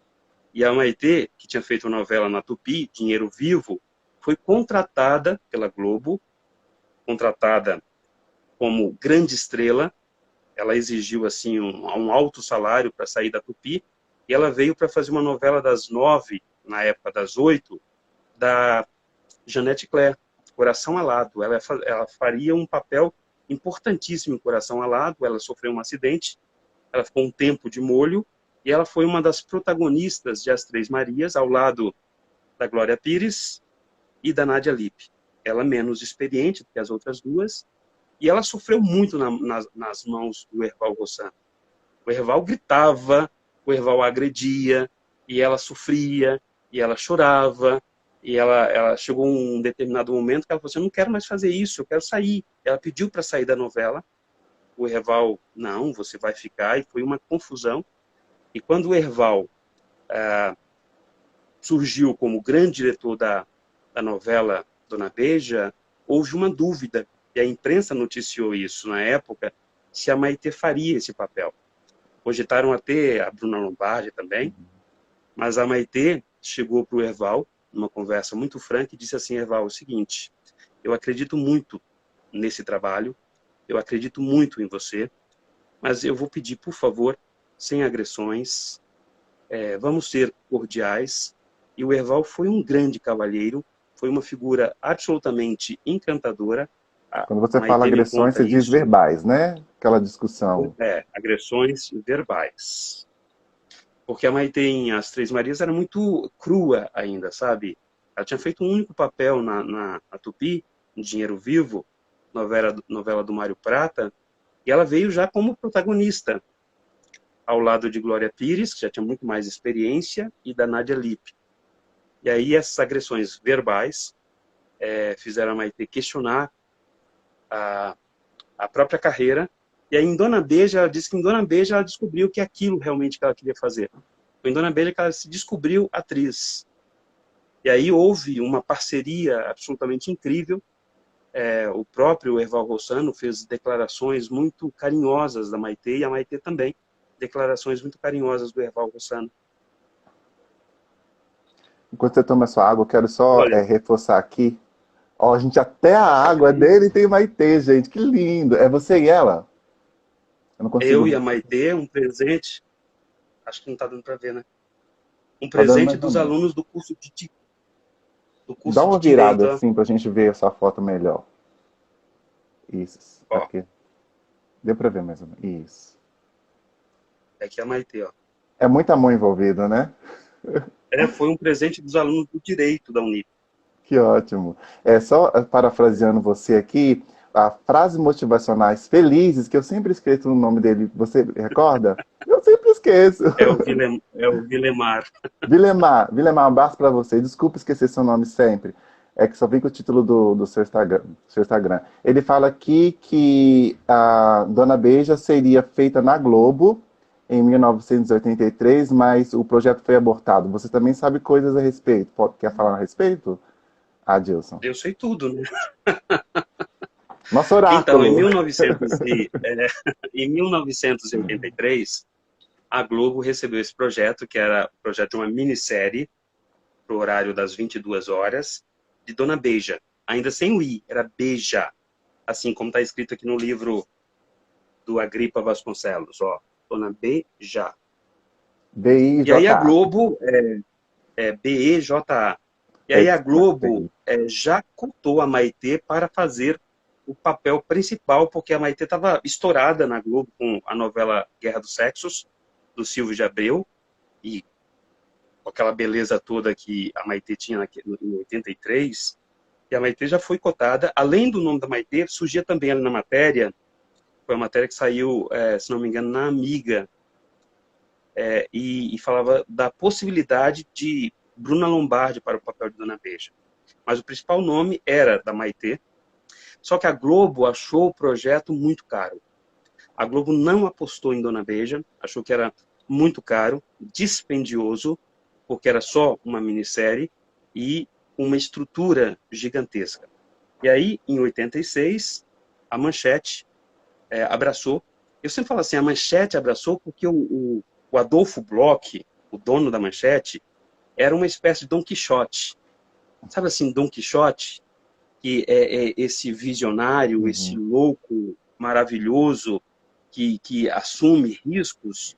E a Maitê, que tinha feito uma novela na Tupi, Dinheiro Vivo, foi contratada pela Globo, contratada como grande estrela. Ela exigiu assim um alto salário para sair da Tupi, e ela veio para fazer uma novela das 9, na época das 8, da Janete Claire, Coração Alado. Ela faria um papel importantíssimo em Coração Alado. Ela sofreu um acidente, ela ficou um tempo de molho, e ela foi uma das protagonistas de As Três Marias, ao lado da Glória Pires e da Nádia Lippe. Ela menos experiente do que as outras duas, e ela sofreu muito nas mãos do Herval Rossano. O Herval gritava, o Herval agredia, e ela sofria, e ela chorava, e ela chegou um determinado momento que ela falou assim, eu não quero mais fazer isso, eu quero sair. Ela pediu para sair da novela. O Herval, não, você vai ficar, e foi uma confusão. E quando o Herval surgiu como grande diretor da novela Dona Beija, houve uma dúvida, e a imprensa noticiou isso na época, se a Maitê faria esse papel. Cogitaram até a Bruna Lombardi também, mas a Maitê chegou para o Herval, numa conversa muito franca, e disse assim, Herval, é o seguinte, eu acredito muito nesse trabalho, eu acredito muito em você, mas eu vou pedir, por favor, sem agressões, vamos ser cordiais. E o Herval foi um grande cavalheiro, foi uma figura absolutamente encantadora. A Quando você fala Maitê me agressões, conta você diz isso, verbais, né? Aquela discussão. agressões verbais. Porque a Maitê em As Três Marias era muito crua ainda, sabe? Ela tinha feito um único papel na Tupi, em Dinheiro Vivo, novela do Mário Prata, E ela veio já como protagonista, ao lado de Glória Pires, que já tinha muito mais experiência, e da Nádia Lippe. E aí essas agressões verbais fizeram a Maitê questionar a, a própria carreira. E aí em Dona Beija, ela disse que em Dona Beija ela descobriu que é aquilo realmente que ela queria fazer. Foi em Dona Beija que ela se descobriu atriz. E aí houve uma parceria absolutamente incrível. O próprio Erval Rossano fez declarações muito carinhosas da Maitê, e a Maitê também, declarações muito carinhosas do Erval Rossano. Enquanto você toma sua água, eu quero só Olha, reforçar aqui. Ó, gente, até a água dele tem Maitê, gente. Que lindo. É você e ela? Eu não consigo eu e ver. a Maitê, um presente, acho que não está dando para ver, né? Um Tá dando presente mais ou dos menos. alunos do Dá curso uma de virada Direito, ó. assim pra gente ver essa foto melhor. Isso. Ó, Aqui. Deu pra ver mais ou menos. Isso. é aqui a Maitê, ó. É muita mão envolvida, né? Foi um presente dos alunos do Direito da Unip. Que ótimo. É só parafraseando você aqui, a frases motivacionais felizes, que eu sempre esqueço o nome dele, você recorda? Eu sempre esqueço. É o Vilemar. Vilemar, um abraço para você. Desculpa esquecer seu nome sempre. É que só vem com o título do seu Instagram. Ele fala aqui que a Dona Beija seria feita na Globo em 1983, mas o projeto foi abortado. Você também sabe coisas a respeito? Quer falar a respeito? Adilson. Eu sei tudo, né? Nosso Então, oráculo. em 1983, a Globo recebeu esse projeto, que era o projeto de uma minissérie, para o horário das 22 horas, de Dona Beija. Ainda sem o I, era Beija. Assim como está escrito aqui no livro do Agripa Vasconcelos, ó. Dona Beija. E aí a BIJA. Globo, BEJA. E É aí a isso Globo mesmo. já cotou a Maitê para fazer o papel principal, porque a Maitê estava estourada na Globo com a novela Guerra dos Sexos, do Silvio de Abreu, e com aquela beleza toda que a Maitê tinha em 83, e a Maitê já foi cotada. Além do nome da Maitê, surgia também ali na matéria, foi uma matéria que saiu, se não me engano, na Amiga, e falava da possibilidade de Bruna Lombardi para o papel de Dona Beija. Mas o principal nome era da Maitê, só que a Globo achou o projeto muito caro. A Globo não apostou em Dona Beija, achou que era muito caro, dispendioso, porque era só uma minissérie e uma estrutura gigantesca. E aí, em 86, a Manchete abraçou. Eu sempre falo assim, a Manchete abraçou porque o Adolfo Bloch, o dono da Manchete, era uma espécie de Dom Quixote. Sabe assim, Dom Quixote? Que é esse visionário, esse Uhum. louco maravilhoso que assume riscos.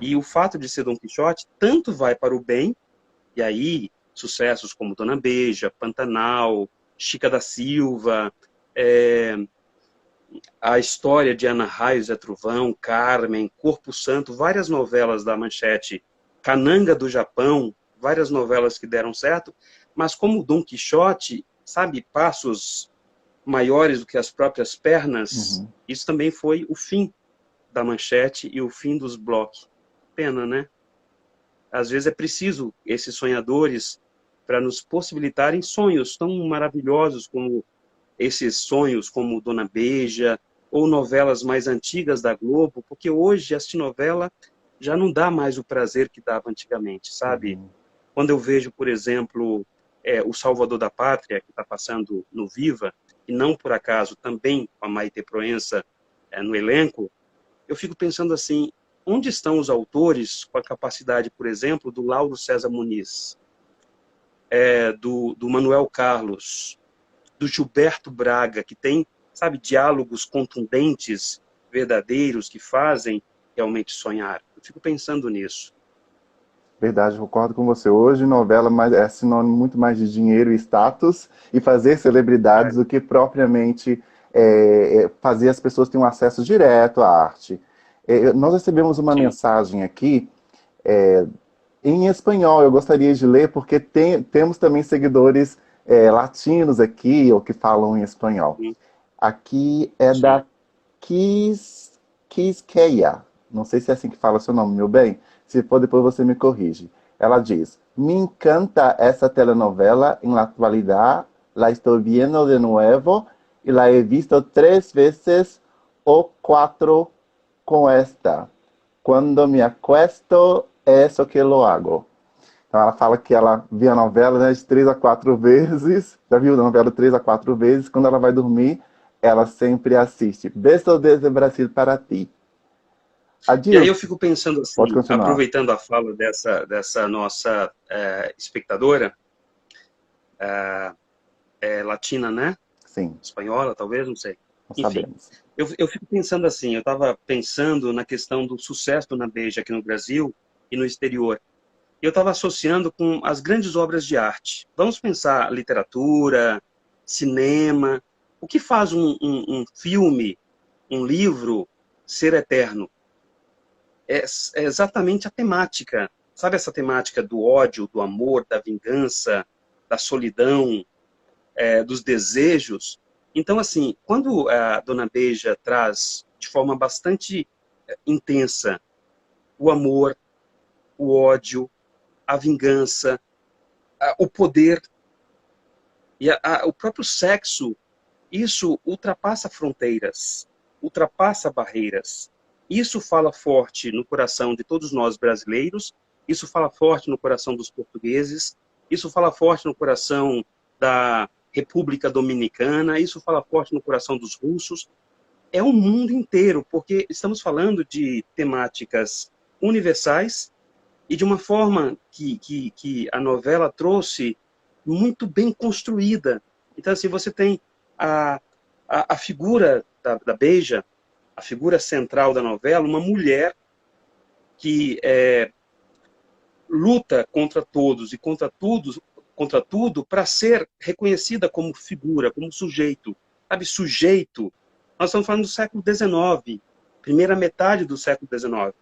E o fato de ser Dom Quixote tanto vai para o bem, e aí sucessos como Dona Beija, Pantanal, Chica da Silva, a história de Ana Raio, Zé Trovão, Carmen, Corpo Santo, várias novelas da Manchete, Cananga do Japão, várias novelas que deram certo, mas como Dom Quixote, sabe, passos maiores do que as próprias pernas, Uhum. isso também foi o fim da Manchete e o fim dos blocos. Pena, né? Às vezes é preciso esses sonhadores para nos possibilitarem sonhos tão maravilhosos como esses sonhos, como Dona Beija, ou novelas mais antigas da Globo, porque hoje assistir novela já não dá mais o prazer que dava antigamente, sabe? Uhum. Quando eu vejo, por exemplo, O Salvador da Pátria, que está passando no Viva, e não por acaso também com a Maite Proença no elenco, eu fico pensando assim, onde estão os autores com a capacidade, por exemplo, do Lauro César Muniz, do Manuel Carlos, do Gilberto Braga, que tem, sabe, diálogos contundentes, verdadeiros, que fazem realmente sonhar. Eu fico pensando nisso. Verdade, concordo com você. Hoje, novela é sinônimo muito mais de dinheiro e status e fazer celebridades do que propriamente fazer as pessoas terem um acesso direto à arte. Nós recebemos uma Sim. mensagem aqui em espanhol. Eu gostaria de ler porque temos também seguidores latinos aqui ou que falam em espanhol. Sim. Aqui é da Sim. Quisqueya. Não sei se é assim que fala o seu nome, meu bem. Se for, depois você me corrige. Ela diz: Me encanta essa telenovela en la actualidad. La estoy viendo de nuevo y la he visto 3 veces o 4 con esta. Quando me acuesto, é isso que eu hago. Então ela fala que ela vê a novela, né, de 3 a 4 vezes, já viu a novela 3 a 4 vezes, quando ela vai dormir, ela sempre assiste. Besos desde Brasil para ti. E aí Adil, eu fico pensando pode assim, continuar. aproveitando a fala dessa nossa espectadora, latina, né? Sim, Espanhola, talvez, não sei. não Enfim, sabemos. eu fico pensando assim, eu estava pensando na questão do sucesso na Beija aqui no Brasil e no exterior. E eu estava associando com as grandes obras de arte. Vamos pensar literatura, cinema. O que faz um filme, um livro, ser eterno? É exatamente a temática. Sabe essa temática do ódio, do amor, da vingança, da solidão, dos desejos? Então, assim, quando a Dona Beija traz de forma bastante intensa o amor, o ódio, a vingança, o poder e o próprio sexo, isso ultrapassa fronteiras, ultrapassa barreiras. Isso fala forte no coração de todos nós brasileiros, isso fala forte no coração dos portugueses, isso fala forte no coração da República Dominicana, isso fala forte no coração dos russos. É o mundo inteiro, porque estamos falando de temáticas universais e de uma forma que a novela trouxe muito bem construída. Então, assim, você tem a, a figura da Beija, a figura central da novela, uma mulher que luta contra todos e contra tudo para ser reconhecida como figura, como sujeito. Sabe, sujeito. Nós estamos falando do século XIX, primeira metade do século XIX.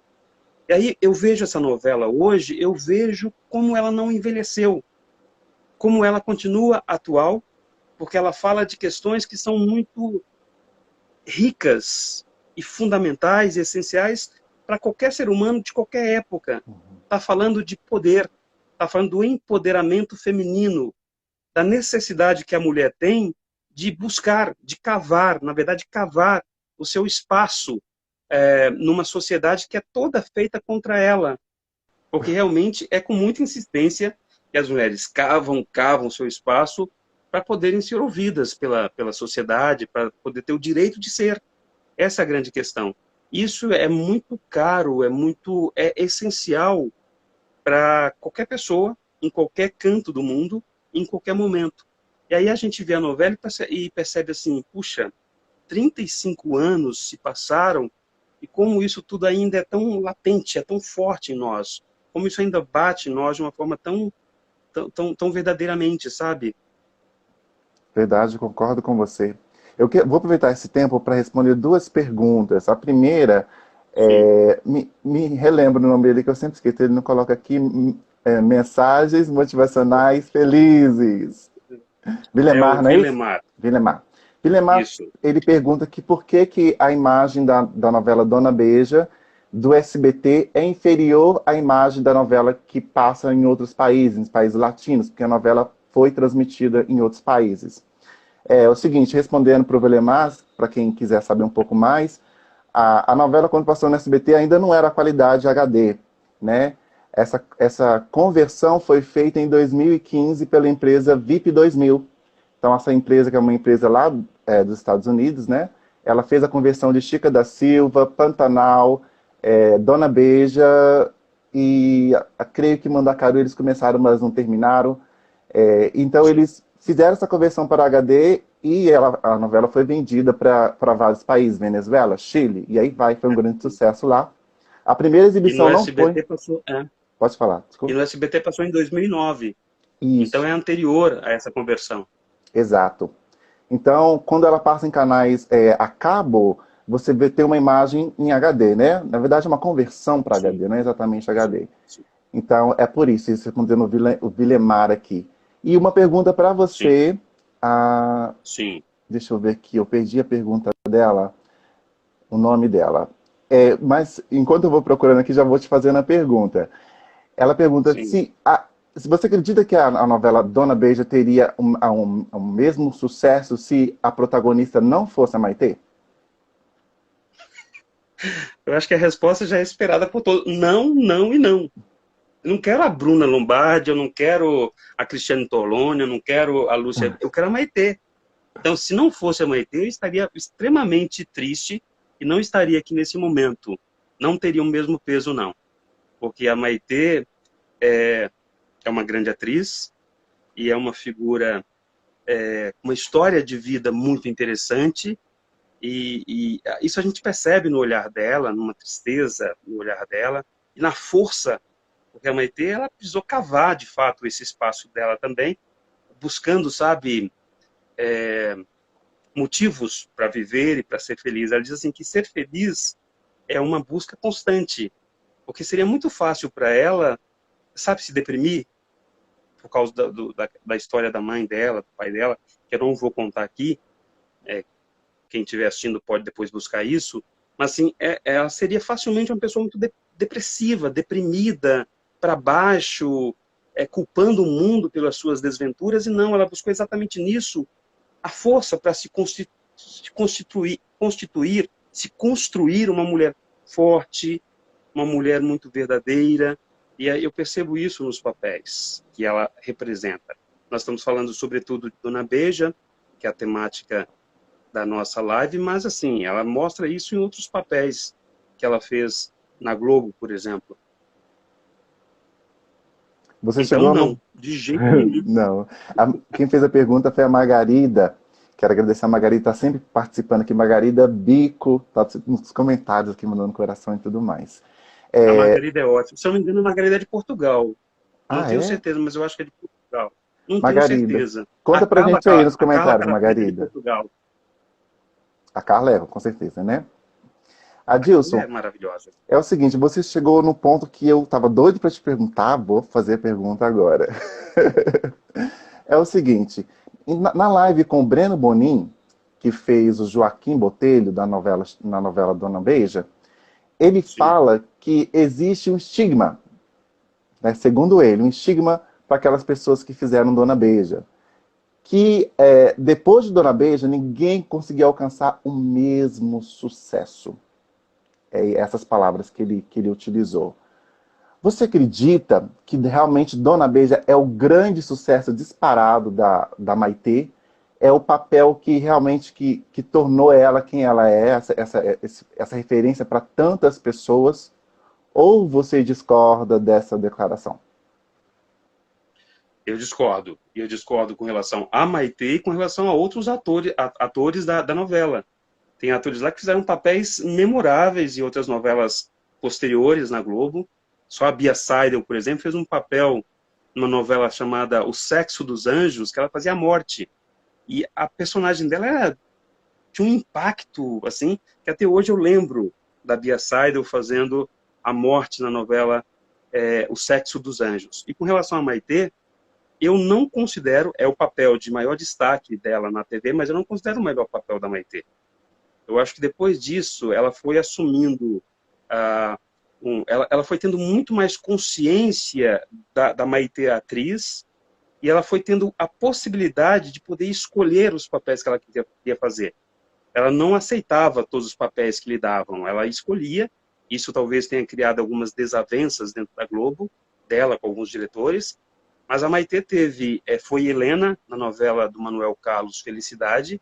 E aí eu vejo essa novela hoje, eu vejo como ela não envelheceu, como ela continua atual, porque ela fala de questões que são muito ricas e fundamentais e essenciais para qualquer ser humano de qualquer época. Está falando de poder, está falando do empoderamento feminino, da necessidade que a mulher tem de buscar, de cavar, na verdade, cavar o seu espaço numa sociedade que é toda feita contra ela. Porque realmente é com muita insistência que as mulheres cavam seu espaço para poderem ser ouvidas pela sociedade, para poder ter o direito de ser. Essa é a grande questão. Isso é muito caro, é essencial para qualquer pessoa, em qualquer canto do mundo, em qualquer momento. E aí a gente vê a novela e percebe assim, puxa, 35 anos se passaram e como isso tudo ainda é tão latente, é tão forte em nós, como isso ainda bate em nós de uma forma tão verdadeiramente, sabe? Verdade, concordo com você. Vou aproveitar esse tempo para responder 2 perguntas. A primeira, Sim. me relembro o nome dele, que eu sempre esqueço, ele não coloca aqui, mensagens motivacionais felizes. É o Vilemar, não é isso? Vilemar, Vilemar. Vilemar, isso. ele pergunta que por que a imagem da novela Dona Beija, do SBT, é inferior à imagem da novela que passa em outros países, em países latinos, porque a novela foi transmitida em outros países. É o seguinte, respondendo para o Vilemar, para quem quiser saber um pouco mais, a novela, quando passou no SBT, ainda não era a qualidade HD, né? Essa conversão foi feita em 2015 pela empresa VIP 2000. Então, essa empresa, que é uma empresa lá dos Estados Unidos, né? Ela fez a conversão de Chica da Silva, Pantanal, Dona Beija e creio que Mandacaru eles começaram, mas não terminaram. Então, Sim. eles fizeram essa conversão para HD e a novela foi vendida para vários países, Venezuela, Chile, e aí foi um grande sucesso lá. A primeira E no exibição não foi... SBT passou, Pode falar, e desculpa. no SBT passou em 2009. Então Isso, é anterior a essa conversão. exato. Então, quando ela passa em canais a cabo, você tem uma imagem em HD, né? Na verdade, é uma conversão para Sim, HD, não é exatamente sim, HD. sim, Então, é por isso respondendo o Vilemar aqui. E uma pergunta para sim, você. Ah, sim. deixa eu ver aqui, eu perdi a pergunta dela. o nome dela. Mas enquanto eu vou procurando aqui, já vou te fazendo a pergunta. Ela pergunta Sim. se você acredita que a novela Dona Beija teria um mesmo sucesso se a protagonista não fosse a Maitê? Eu acho que a resposta já é esperada por todos. Não, não e não. Eu não quero a Bruna Lombardi, eu não quero a Cristiane Torlone, eu não quero a Lúcia, eu quero a Maitê. Então, se não fosse a Maitê, eu estaria extremamente triste e não estaria aqui nesse momento. Não teria o mesmo peso, não. Porque a Maitê é uma grande atriz e é uma figura, uma história de vida muito interessante. E isso a gente percebe no olhar dela, numa tristeza no olhar dela, e na força, porque a Maitê, ela precisou cavar, de fato, esse espaço dela também, buscando, sabe, motivos para viver e para ser feliz. Ela diz assim que ser feliz é uma busca constante, porque seria muito fácil para ela, sabe, se deprimir por causa da história da mãe dela, do pai dela, que eu não vou contar aqui, quem estiver assistindo pode depois buscar isso, mas assim, ela seria facilmente uma pessoa muito depressiva, deprimida, para baixo, culpando o mundo pelas suas desventuras, e não, ela buscou exatamente nisso a força para se construir uma mulher forte, uma mulher muito verdadeira, e aí eu percebo isso nos papéis que ela representa. Nós estamos falando, sobretudo, de Dona Beija, que é a temática da nossa live, mas assim, ela mostra isso em outros papéis que ela fez na Globo, por exemplo. Você Então, chegou não, no. de jeito nenhum. Não. Quem fez a pergunta foi a Margarida. Quero agradecer a Margarida, está sempre participando aqui. Margarida Bico, tá nos comentários aqui, mandando coração e tudo mais. A É, Margarida é ótima. Se eu não me engano, a Margarida é de Portugal. Não Ah, tenho é? certeza, mas eu acho que é de Portugal. Não tenho Margarida. certeza. Conta pra gente aí nos A Carla comentários, Carapeto é de Margarida. Portugal. A Carla é, com certeza, né? A Carla Adilson, é maravilhosa. é o seguinte, você chegou no ponto que eu tava doido para te perguntar, vou fazer a pergunta agora. É o seguinte, na live com o Breno Bonin, que fez o Joaquim Botelho na novela Dona Beija, ele Sim. fala que existe um estigma, né, segundo ele, um estigma para aquelas pessoas que fizeram Dona Beija. Que depois de Dona Beija, ninguém conseguiu alcançar o mesmo sucesso. Essas palavras que ele utilizou. Você acredita que realmente Dona Beija é o grande sucesso disparado da Maitê? É o papel que realmente que tornou ela quem ela é, essa referência para tantas pessoas? Ou você discorda dessa declaração? Eu discordo. E eu discordo com relação a Maitê e com relação a outros atores da novela. Tem atores lá que fizeram papéis memoráveis em outras novelas posteriores na Globo. Só a Bia Seidel, por exemplo, fez um papel numa novela chamada O Sexo dos Anjos, que ela fazia a morte. E a personagem dela tinha um impacto, assim, que até hoje eu lembro da Bia Seidel fazendo a morte na novela O Sexo dos Anjos. E com relação a Maitê, eu não considero, é o papel de maior destaque dela na TV, mas eu não considero o melhor papel da Maitê. Eu acho que depois disso, ela foi assumindo, ela foi tendo muito mais consciência da Maitê atriz, e ela foi tendo a possibilidade de poder escolher os papéis que ela queria fazer. Ela não aceitava todos os papéis que lhe davam, ela escolhia. Isso talvez tenha criado algumas desavenças dentro da Globo, dela com alguns diretores, mas a Maitê foi Helena, na novela do Manuel Carlos Felicidade,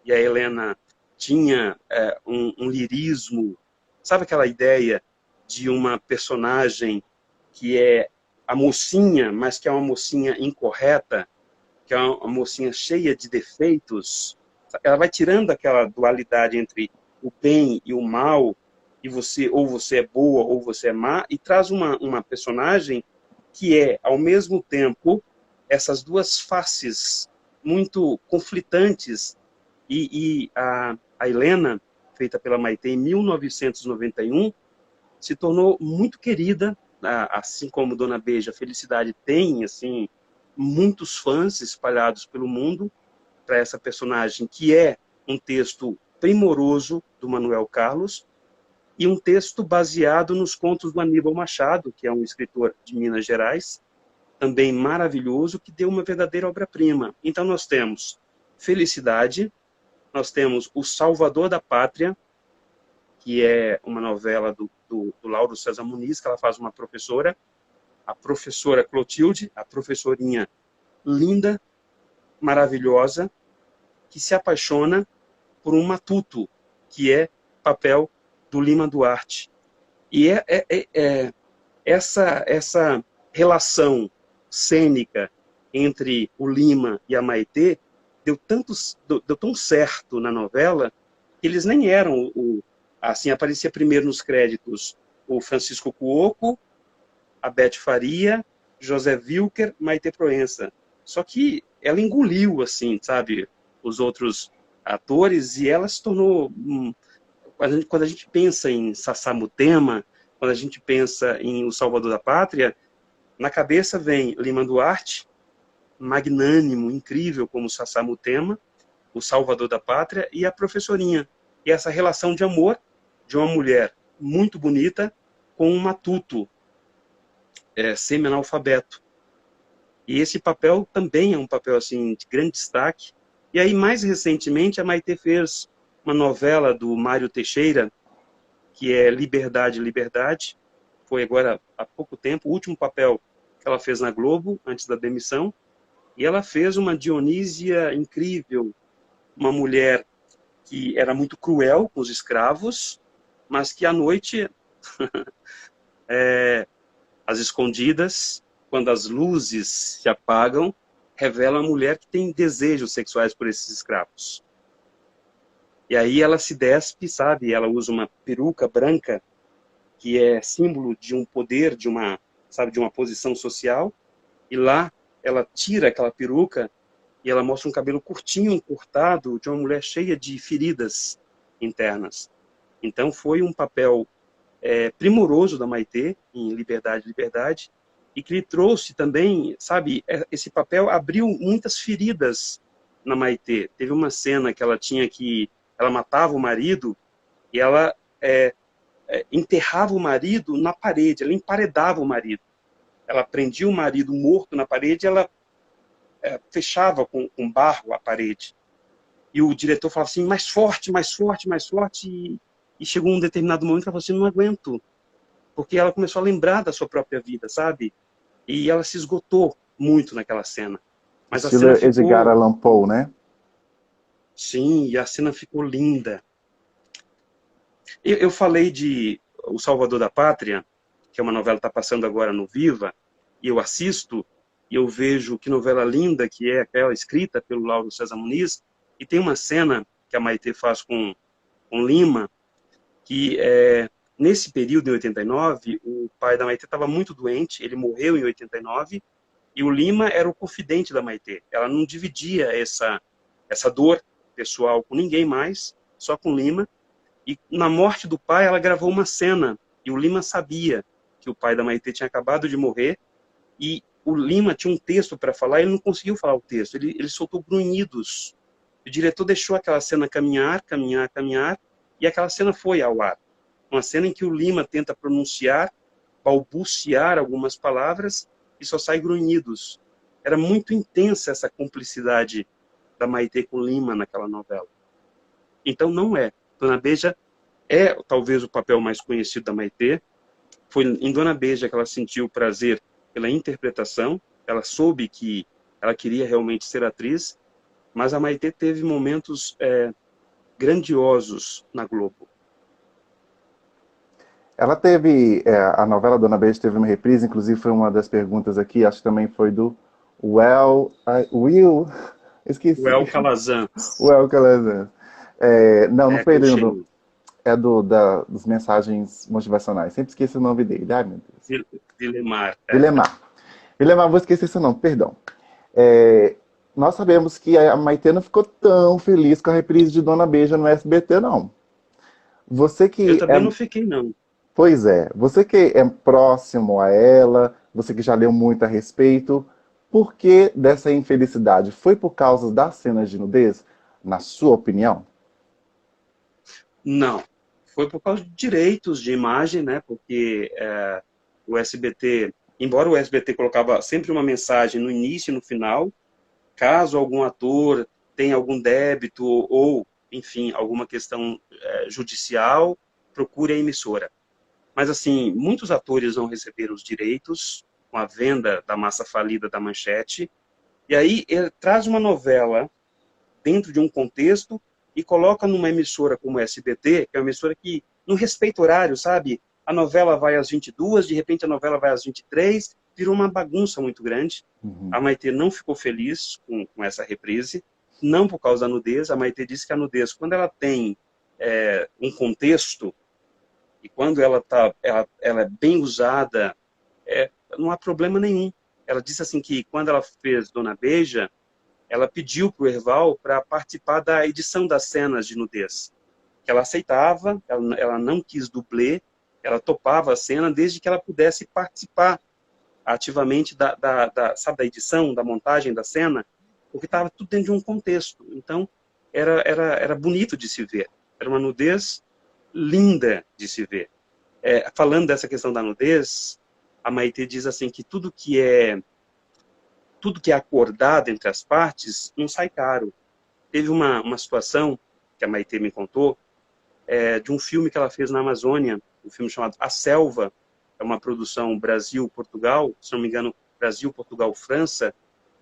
e a Helena tinha um lirismo, sabe aquela ideia de uma personagem que é a mocinha, mas que é uma mocinha incorreta, que é uma mocinha cheia de defeitos. Ela vai tirando aquela dualidade entre o bem e o mal, e ou você é boa ou você é má, e traz uma personagem que é, ao mesmo tempo, essas duas faces muito conflitantes. A Helena, feita pela Maitê em 1991, se tornou muito querida, assim como Dona Beija, Felicidade tem assim muitos fãs espalhados pelo mundo para essa personagem, que é um texto primoroso, do Manuel Carlos, e um texto baseado nos contos do Aníbal Machado, que é um escritor de Minas Gerais, também maravilhoso, que deu uma verdadeira obra-prima. Então nós temos Felicidade, nós temos O Salvador da Pátria, que é uma novela do Lauro César Muniz, que ela faz uma professora, a professora Clotilde, a professorinha linda, maravilhosa, que se apaixona por um matuto, que é papel do Lima Duarte. E essa relação cênica entre o Lima e a Maitê deu tão certo na novela que eles nem eram assim, aparecia primeiro nos créditos o Francisco Cuoco, a Beth Faria, José Wilker, Maitê Proença. Só que ela engoliu, assim, sabe, os outros atores, e ela se tornou... Quando a gente pensa em Sassá Mutema, quando a gente pensa em O Salvador da Pátria, na cabeça vem Lima Duarte, magnânimo, incrível como Sassá Mutema, O Salvador da Pátria, e a professorinha. E essa relação de amor de uma mulher muito bonita com um matuto semi-analfabeto. E esse papel também é um papel assim, de grande destaque. E aí, mais recentemente, a Maitê fez uma novela do Mário Teixeira, que é Liberdade, Liberdade. Foi agora há pouco tempo, o último papel que ela fez na Globo, antes da demissão. E ela fez uma Dionísia incrível, uma mulher que era muito cruel com os escravos, mas que à noite, às escondidas, quando as luzes se apagam, revela a mulher que tem desejos sexuais por esses escravos. E aí ela se despe, sabe? Ela usa uma peruca branca, que é símbolo de um poder, de uma posição social. E lá ela tira aquela peruca e ela mostra um cabelo curtinho, encurtado, de uma mulher cheia de feridas internas. Então foi um papel primoroso da Maitê em Liberdade, Liberdade, e que lhe trouxe também, sabe, esse papel abriu muitas feridas na Maitê. Teve uma cena que ela matava o marido e ela enterrava o marido na parede, ela emparedava o marido. Ela prendia o marido morto na parede e ela fechava com barro a parede. E o diretor falava assim, mais forte, mais forte, mais forte. E chegou um determinado momento que ela falou assim, não aguento. Porque ela começou a lembrar da sua própria vida, sabe? E ela se esgotou muito naquela cena. Mas a cena ficou... Edgar Allan Poe, né? Sim, e a cena ficou linda. Eu falei de O Salvador da Pátria, que é uma novela que está passando agora no Viva, e eu assisto, e eu vejo que novela linda que é aquela escrita pelo Lauro César Muniz, e tem uma cena que a Maitê faz com Lima, que nesse período, em 89, o pai da Maitê estava muito doente, ele morreu em 89, e o Lima era o confidente da Maitê. Ela não dividia essa dor pessoal com ninguém mais, só com Lima. E na morte do pai, ela gravou uma cena, e o Lima sabia que o pai da Maitê tinha acabado de morrer, e o Lima tinha um texto para falar, e ele não conseguiu falar o texto, ele soltou grunhidos. O diretor deixou aquela cena caminhar, caminhar, caminhar, e aquela cena foi ao ar. Uma cena em que o Lima tenta pronunciar, balbuciar algumas palavras, e só sai grunhidos. Era muito intensa essa cumplicidade da Maitê com Lima naquela novela. Então não é. Dona Beija é talvez o papel mais conhecido da Maitê. Foi em Dona Beija que ela sentiu prazer pela interpretação. Ela soube que ela queria realmente ser atriz, mas a Maitê teve momentos grandiosos na Globo. Ela teve, a novela Dona Beija teve uma reprise, inclusive foi uma das perguntas aqui, acho que também foi do Will, esqueci. Well Calazans. Well Calazans. Não foi do, dos mensagens motivacionais, sempre esqueci o nome dele, ai meu Deus. Vilemar. Vilemar, vou esquecer seu nome, perdão. Nós sabemos que a Maitê não ficou tão feliz com a reprise de Dona Beija no SBT, não. Você que eu também não fiquei, não. Pois é, você que é próximo a ela, você que já leu muito a respeito, por que dessa infelicidade? Foi por causa das cenas de nudez, na sua opinião? Não, foi por causa de direitos de imagem, né? Porque o SBT, embora o SBT colocava sempre uma mensagem no início e no final, caso algum ator tenha algum débito ou, enfim, alguma questão judicial, procure a emissora. Mas, assim, muitos atores não receberam os direitos com a venda da massa falida da Manchete, e aí ele traz uma novela dentro de um contexto e coloca numa emissora como a SBT, que é uma emissora que não respeita horário, sabe? A novela vai às 22, de repente a novela vai às 23, virou uma bagunça muito grande. Uhum. A Maitê não ficou feliz com essa reprise, não por causa da nudez. A Maitê disse que a nudez, quando ela tem um contexto e quando ela é bem usada, não há problema nenhum. Ela disse assim que quando ela fez Dona Beija, ela pediu para o Herval para participar da edição das cenas de nudez. Que ela aceitava, ela não quis dublê, ela topava a cena desde que ela pudesse participar ativamente sabe, da edição, da montagem da cena, porque estava tudo dentro de um contexto. Então, era bonito de se ver. Era uma nudez linda de se ver. Falando dessa questão da nudez, a Maitê diz assim que tudo que é acordado entre as partes não sai caro. Teve uma situação que a Maitê me contou, de um filme que ela fez na Amazônia, um filme chamado A Selva, é uma produção Brasil-Portugal, se não me engano, Brasil-Portugal-França,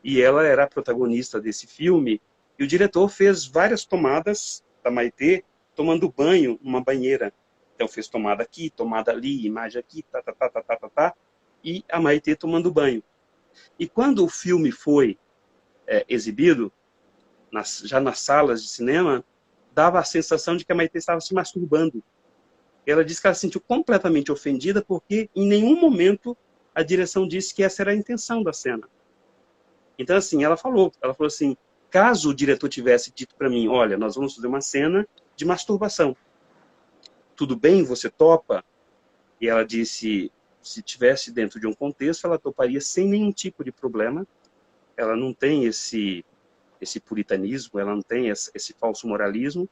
e ela era a protagonista desse filme, e o diretor fez várias tomadas da Maitê tomando banho numa banheira. Então fez tomada aqui, tomada ali, imagem aqui, e a Maitê tomando banho. E quando o filme foi exibido, já nas salas de cinema, dava a sensação de que a Maitê estava se masturbando. Ela disse que ela se sentiu completamente ofendida porque em nenhum momento a direção disse que essa era a intenção da cena. Então, assim, ela falou assim, caso o diretor tivesse dito para mim, olha, nós vamos fazer uma cena de masturbação. Tudo bem? Você topa? E ela disse, se tivesse dentro de um contexto, ela toparia sem nenhum tipo de problema. Ela não tem esse puritanismo, ela não tem esse falso moralismo,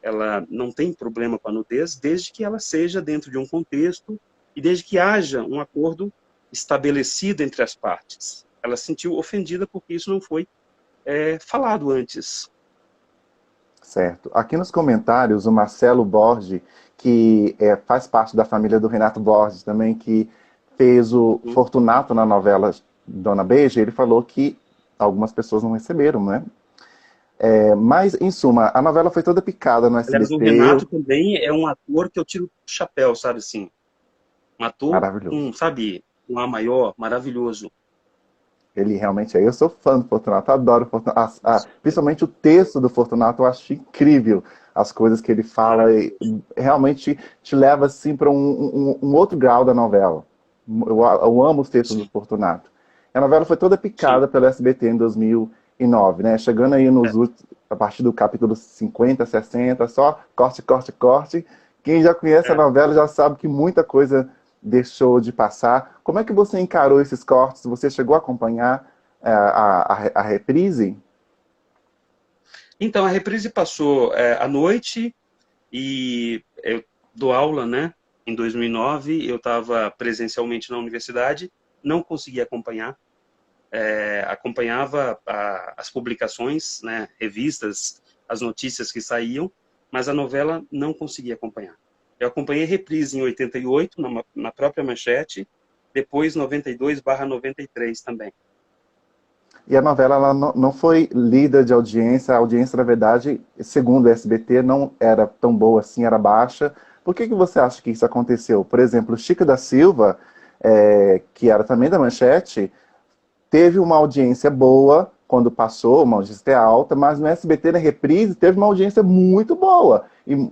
ela não tem problema com a nudez, desde que ela seja dentro de um contexto e desde que haja um acordo estabelecido entre as partes. Ela se sentiu ofendida porque isso não foi falado antes. Certo. Aqui nos comentários, o Marcelo Borges, que faz parte da família do Renato Borges também, que fez o Fortunato na novela Dona Beija, ele falou que algumas pessoas não receberam, né? Mas, em suma, a novela foi toda picada no Aliás, o SBT. Renato também é um ator que eu tiro o chapéu, sabe assim? Um ator Maravilhoso. sabe, um A maior, maravilhoso. Ele realmente é. Eu sou fã do Fortunato, adoro o Fortunato. Principalmente o texto do Fortunato, eu acho incrível as coisas que ele fala. E realmente te leva assim para um outro grau da novela. Eu amo os textos do Sim, Fortunato. A novela foi toda sim. picada pelo SBT em 2009, né? Chegando aí a partir do capítulo 50, 60, só corte, corte, corte. Quem já conhece a novela já sabe que muita coisa deixou de passar. Como é que você encarou esses cortes? Você chegou a acompanhar a reprise? Então, a reprise passou à noite e eu dou aula, né? Em 2009, eu estava presencialmente na universidade, não consegui acompanhar. Acompanhava as publicações, né? Revistas, as notícias que saíam, mas a novela não conseguia acompanhar. Eu acompanhei reprise em 88, na própria Manchete, depois 92/93 também. E a novela ela não foi líder de audiência. A audiência, na verdade, segundo o SBT, não era tão boa assim, era baixa. Por que você acha que isso aconteceu? Por exemplo, Chico da Silva, que era também da Manchete, teve uma audiência boa quando passou, uma audiência alta, mas no SBT, na reprise, teve uma audiência muito boa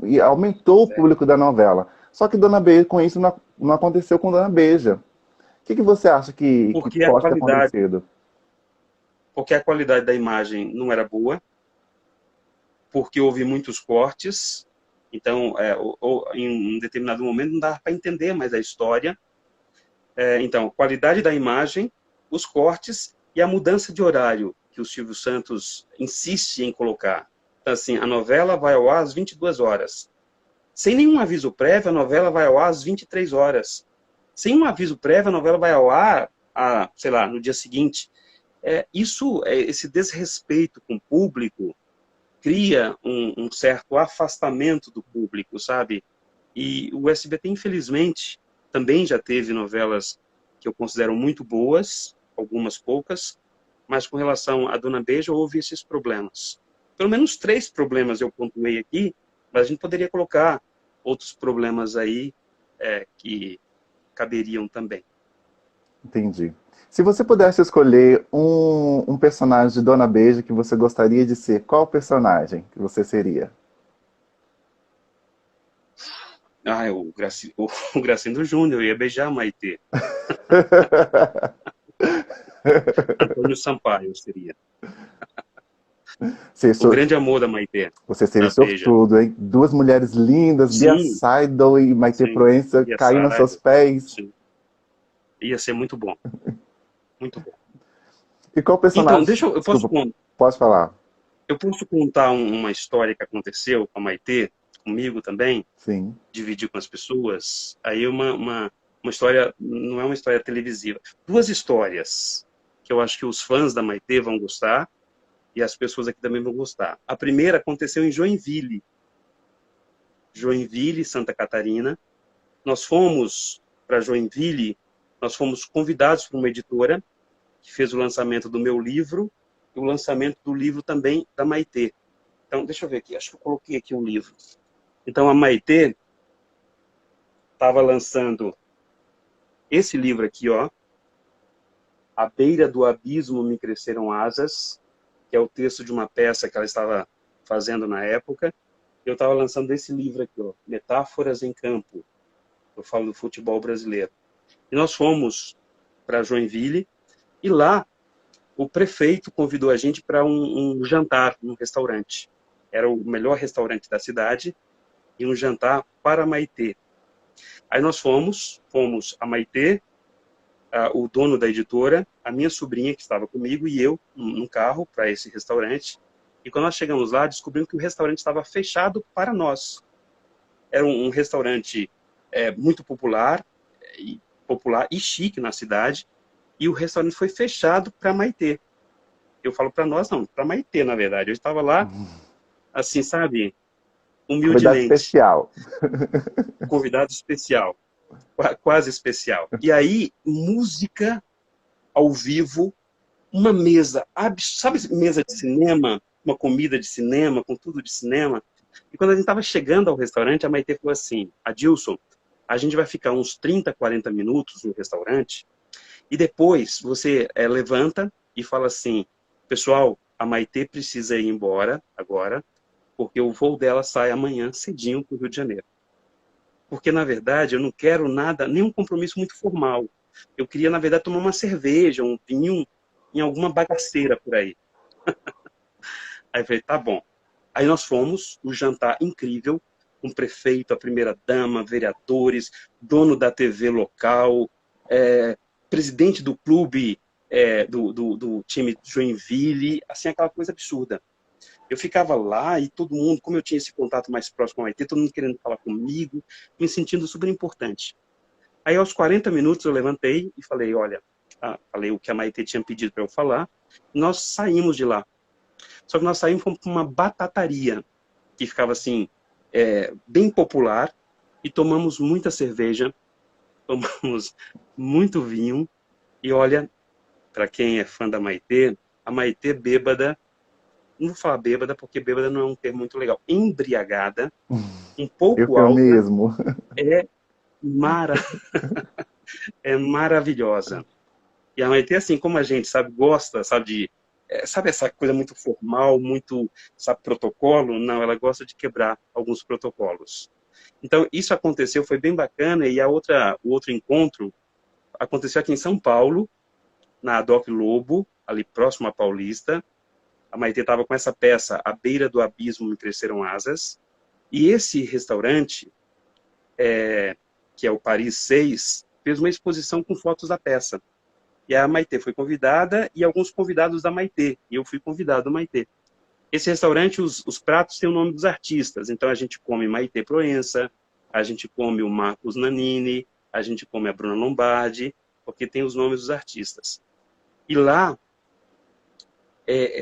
e aumentou o público da novela. Só que Dona Beija, com isso, não aconteceu com Dona Beija. O que você acha que Porque a pode ter qualidade, acontecido? porque a qualidade da imagem não era boa, porque houve muitos cortes, então, em um determinado momento, não dava para entender mais a história. Então, qualidade da imagem, os cortes e a mudança de horário que o Silvio Santos insiste em colocar. Então, assim, a novela vai ao ar às 22 horas. Sem nenhum aviso prévio, a novela vai ao ar às 23 horas. Sem um aviso prévio, a novela vai ao ar, sei lá, no dia seguinte. Esse desrespeito com o público cria um certo afastamento do público, sabe? E o SBT, infelizmente, também já teve novelas que eu considero muito boas, algumas poucas, mas com relação à Dona Beija, houve esses problemas. Pelo menos 3 problemas eu pontuei aqui, mas a gente poderia colocar outros problemas aí que caberiam também. Entendi. Se você pudesse escolher um personagem de Dona Beija que você gostaria de ser, qual personagem que você seria? O Gracindo Júnior, eu ia beijar a Maitê. Antônio Sampaio seria. O grande amor da Maitê. Você seria sortudo, hein? 2 mulheres lindas, Bia Seidel e Maitê Proença caindo aos seus pés. Sim. Ia ser muito bom. Muito bom. E qual personagem? Então, pode falar. Eu posso contar uma história que aconteceu com a Maitê, comigo também? Sim. Dividir com as pessoas. Aí uma história, não é uma história televisiva. 2 histórias que eu acho que os fãs da Maitê vão gostar e as pessoas aqui também vão gostar. A primeira aconteceu em Joinville. Joinville, Santa Catarina. Nós fomos para Joinville, nós fomos convidados por uma editora que fez o lançamento do meu livro e o lançamento do livro também da Maitê. Então, deixa eu ver aqui, acho que eu coloquei aqui um livro. Então, a Maitê estava lançando esse livro aqui, ó, À Beira do Abismo Me Cresceram Asas, que é o texto de uma peça que ela estava fazendo na época. Eu estava lançando esse livro aqui, ó, Metáforas em Campo. Eu falo do futebol brasileiro. E nós fomos para Joinville, e lá o prefeito convidou a gente para um jantar num restaurante. Era o melhor restaurante da cidade, e um jantar para a Maitê. Aí nós fomos a Maitê, o dono da editora, a minha sobrinha que estava comigo e eu num carro para esse restaurante. E quando nós chegamos lá, descobrimos que o restaurante estava fechado para nós. Era um restaurante muito popular e chique na cidade, e o restaurante foi fechado para a Maitê. Eu falo para nós, não, para a Maitê, na verdade. Eu estava lá, assim, sabe, humildemente. Convidado especial. Convidado especial. Quase especial. E aí, música ao vivo, uma mesa, sabe mesa de cinema? Uma comida de cinema, com tudo de cinema. E quando a gente estava chegando ao restaurante, a Maitê falou assim, Adilson, a gente vai ficar uns 30, 40 minutos no restaurante, e depois você levanta e fala assim, pessoal, a Maitê precisa ir embora agora, porque o voo dela sai amanhã cedinho para o Rio de Janeiro. Porque, na verdade, eu não quero nada, nenhum compromisso muito formal. Eu queria, na verdade, tomar uma cerveja, um vinho, em alguma bagaceira por aí. Aí eu falei, tá bom. Aí nós fomos, o jantar incrível, com o prefeito, a primeira-dama, vereadores, dono da TV local, presidente do clube, do time Joinville, assim, aquela coisa absurda. Eu ficava lá e todo mundo, como eu tinha esse contato mais próximo com a Maitê, todo mundo querendo falar comigo, me sentindo super importante. Aí, aos 40 minutos, eu levantei e falei, olha, falei o que a Maitê tinha pedido para eu falar, e nós saímos de lá. Só que nós saímos para uma batataria, que ficava assim, bem popular, e tomamos muita cerveja, tomamos muito vinho, e olha, para quem é fã da Maitê, a Maitê bêbada, não vou falar bêbada, porque bêbada não é um termo muito legal, embriagada, um pouco alta, mesmo. É maravilhosa. E a Maitê, assim, como a gente sabe, gosta, sabe, sabe essa coisa muito formal, muito, sabe, protocolo? Não, ela gosta de quebrar alguns protocolos. Então, isso aconteceu, foi bem bacana, e o outro encontro aconteceu aqui em São Paulo, na Adoc Lobo, ali próximo à Paulista. A Maitê estava com essa peça, À Beira do Abismo Me Cresceram Asas, e esse restaurante, que é o Paris 6, fez uma exposição com fotos da peça. E a Maitê foi convidada, e alguns convidados da Maitê, e eu fui convidado da Maitê. Esse restaurante, os pratos têm o nome dos artistas. Então, a gente come Maite Proença, a gente come o Marcos Nanini, a gente come a Bruna Lombardi, porque tem os nomes dos artistas. E lá,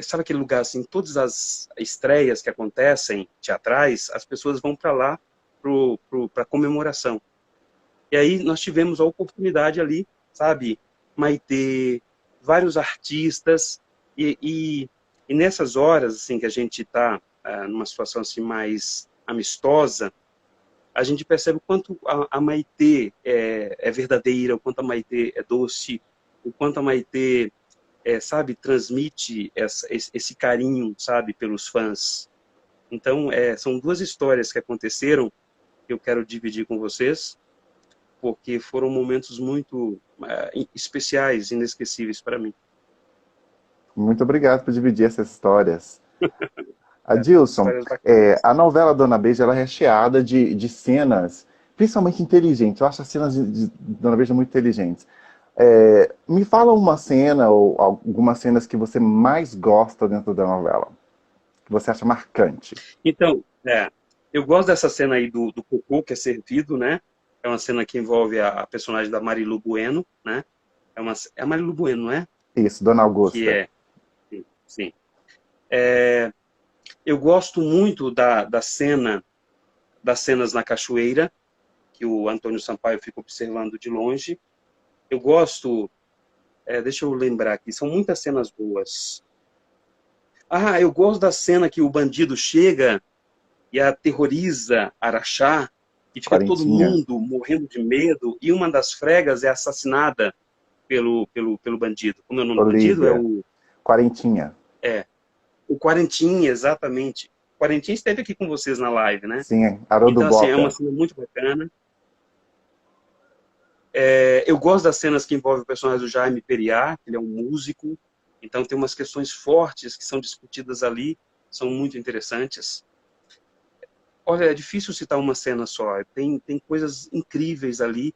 sabe aquele lugar, assim, todas as estreias que acontecem, teatrais, as pessoas vão para lá para comemoração. E aí nós tivemos a oportunidade ali, sabe, Maitê, vários artistas, e nessas horas, assim, que a gente está numa situação assim, mais amistosa, a gente percebe o quanto a Maitê é verdadeira, o quanto a Maitê é doce, o quanto a Maitê sabe, transmite esse carinho, sabe, pelos fãs. Então, são duas histórias que aconteceram que eu quero dividir com vocês, porque foram momentos muito especiais, inesquecíveis para mim. Muito obrigado por dividir essas histórias. Adilson, Histórias bacanas. a novela Dona Beija ela é recheada de cenas, principalmente inteligentes. Eu acho as cenas de Dona Beija muito inteligentes. Me fala uma cena ou algumas cenas que você mais gosta dentro da novela, que você acha marcante. Então, eu gosto dessa cena aí do cocô que é servido, né? É uma cena que envolve a personagem da Marilu Bueno, né? É a Marilu Bueno, não é? Isso, Dona Que Augusta. é, sim. Sim. Eu gosto muito das cenas na cachoeira, que o Antônio Sampaio fica observando de longe. Eu gosto, deixa eu lembrar aqui, são muitas cenas boas. Eu gosto da cena que o bandido chega e aterroriza Araxá, e fica todo Quarentinha. mundo morrendo de medo, e uma das fregas é assassinada pelo bandido. Como é o nome do bandido? Olivia. Quarentinha. O Quarentinha, exatamente. O Quarentinha esteve aqui com vocês na live, né? Sim, Haroldo Então, assim, é uma Boca. cena muito bacana. Eu gosto das cenas que envolvem o personagem do Jaime Periá, que ele é um músico, então tem umas questões fortes que são discutidas ali, são muito interessantes. Olha, é difícil citar uma cena só, tem coisas incríveis ali,